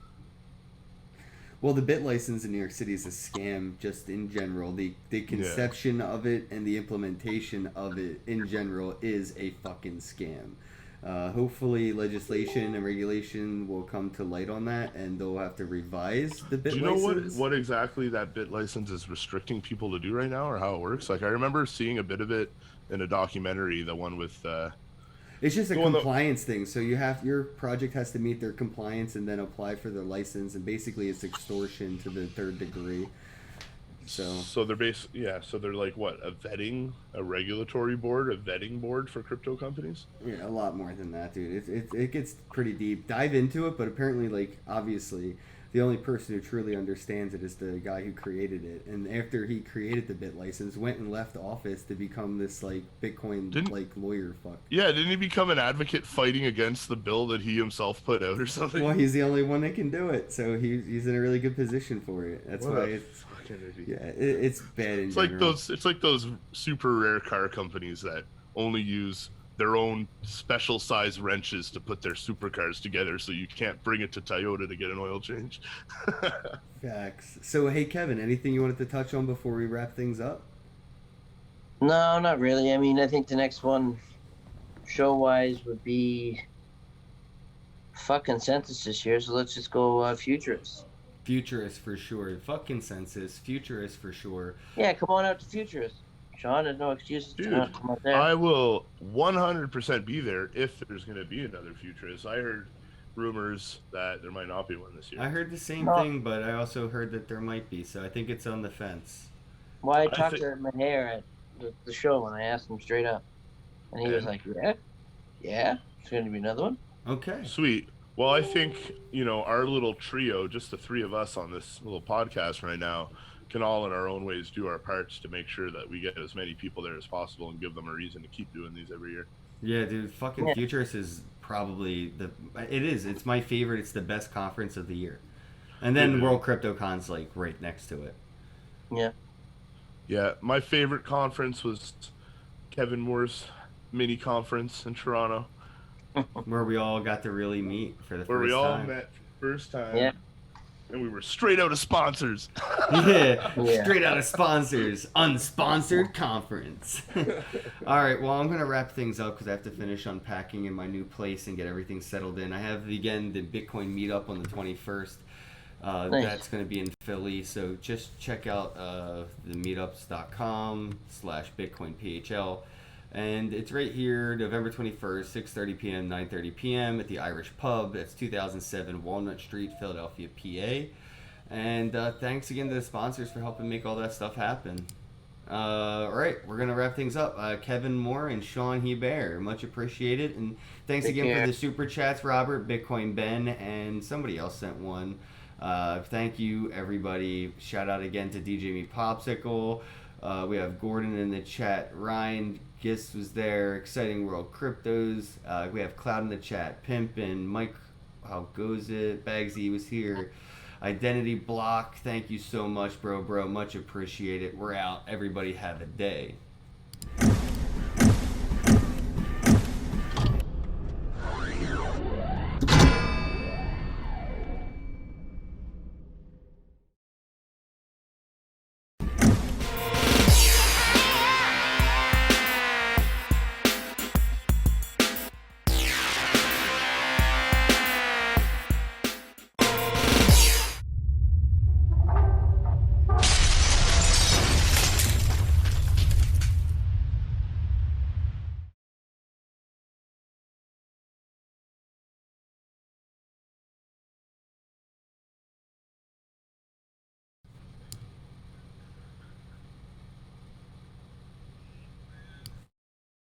Well, the bit license in New York City is a scam just in general. The conception of it and the implementation of it in general is a fucking scam. Hopefully legislation and regulation will come to light on that, and they'll have to revise the bit license. Do you know what exactly that bit license is restricting people to do right now, or how it works? Like, I remember seeing a bit of it in a documentary, the one with... it's just a compliance thing. So your project has to meet their compliance and then apply for their license, and basically it's extortion to the third degree. So they're so they're like what, a regulatory board, a vetting board for crypto companies? Yeah, a lot more than that, dude. It gets pretty deep. Dive into it, but apparently, like, obviously, the only person who truly understands it is the guy who created it. And after he created the bit license, went and left office to become this, like, Bitcoin lawyer fuck. Yeah, didn't he become an advocate fighting against the bill that he himself put out or something? Well, he's the only one that can do it, so he's in a really good position for it. That's why it's... Yeah, it's bad in general. It's like those super rare car companies that only use their own special size wrenches to put their supercars together, so you can't bring it to Toyota to get an oil change. Facts. So, hey, Kevin, anything you wanted to touch on before we wrap things up? No, not really. I mean, I think the next one, show-wise, would be fucking Census this year, so let's just go Futurist. Futurist for sure. Fuck Consensus. Futurist for sure. Yeah, come on out to Futurist. Sean, there's no excuses to not come out there. I will 100% be there if there's going to be another Futurist. I heard rumors that there might not be one this year. I heard the same thing, but I also heard that there might be, so I think it's on the fence. Well, I talked to Maher at the show, and I asked him straight up. And he was like, yeah, it's going to be another one. Okay. Sweet. Well, I think, our little trio, just the three of us on this little podcast right now, can all in our own ways do our parts to make sure that we get as many people there as possible and give them a reason to keep doing these every year. Yeah, dude, fucking Futurist is probably it's my favorite. It's the best conference of the year. And then World CryptoCon's like right next to it. Yeah. Yeah, my favorite conference was Kevin Moore's mini conference in Toronto. Where we all got to really meet for the first time. Where we all met for the first time. Yeah. And we were straight out of sponsors. Yeah, straight out of sponsors. Unsponsored conference. All right, well, I'm going to wrap things up because I have to finish unpacking in my new place and get everything settled in. I have, again, the Bitcoin meetup on the 21st. Nice. That's going to be in Philly, so just check out the meetups.com/BitcoinPHL. And it's right here, November 21st, 6:30 p.m., 9:30 p.m. at the Irish Pub. That's 2007 Walnut Street, Philadelphia, PA. And thanks again to the sponsors for helping make all that stuff happen. All right, we're gonna wrap things up. Kevin Moore and Sean Hebert, much appreciated, and thanks Take again care. for the super chats, Robert, Bitcoin Ben, and somebody else sent one. Thank you, everybody. Shout out again to DJ Me Popsicle. We have Gordon in the chat. Ryan Gist was there. Exciting World Cryptos. We have Cloud in the chat. Pimpin. Mike, how goes it? Bagsy was here. Identity Block. Thank you so much, bro. Much appreciated. We're out. Everybody have a day.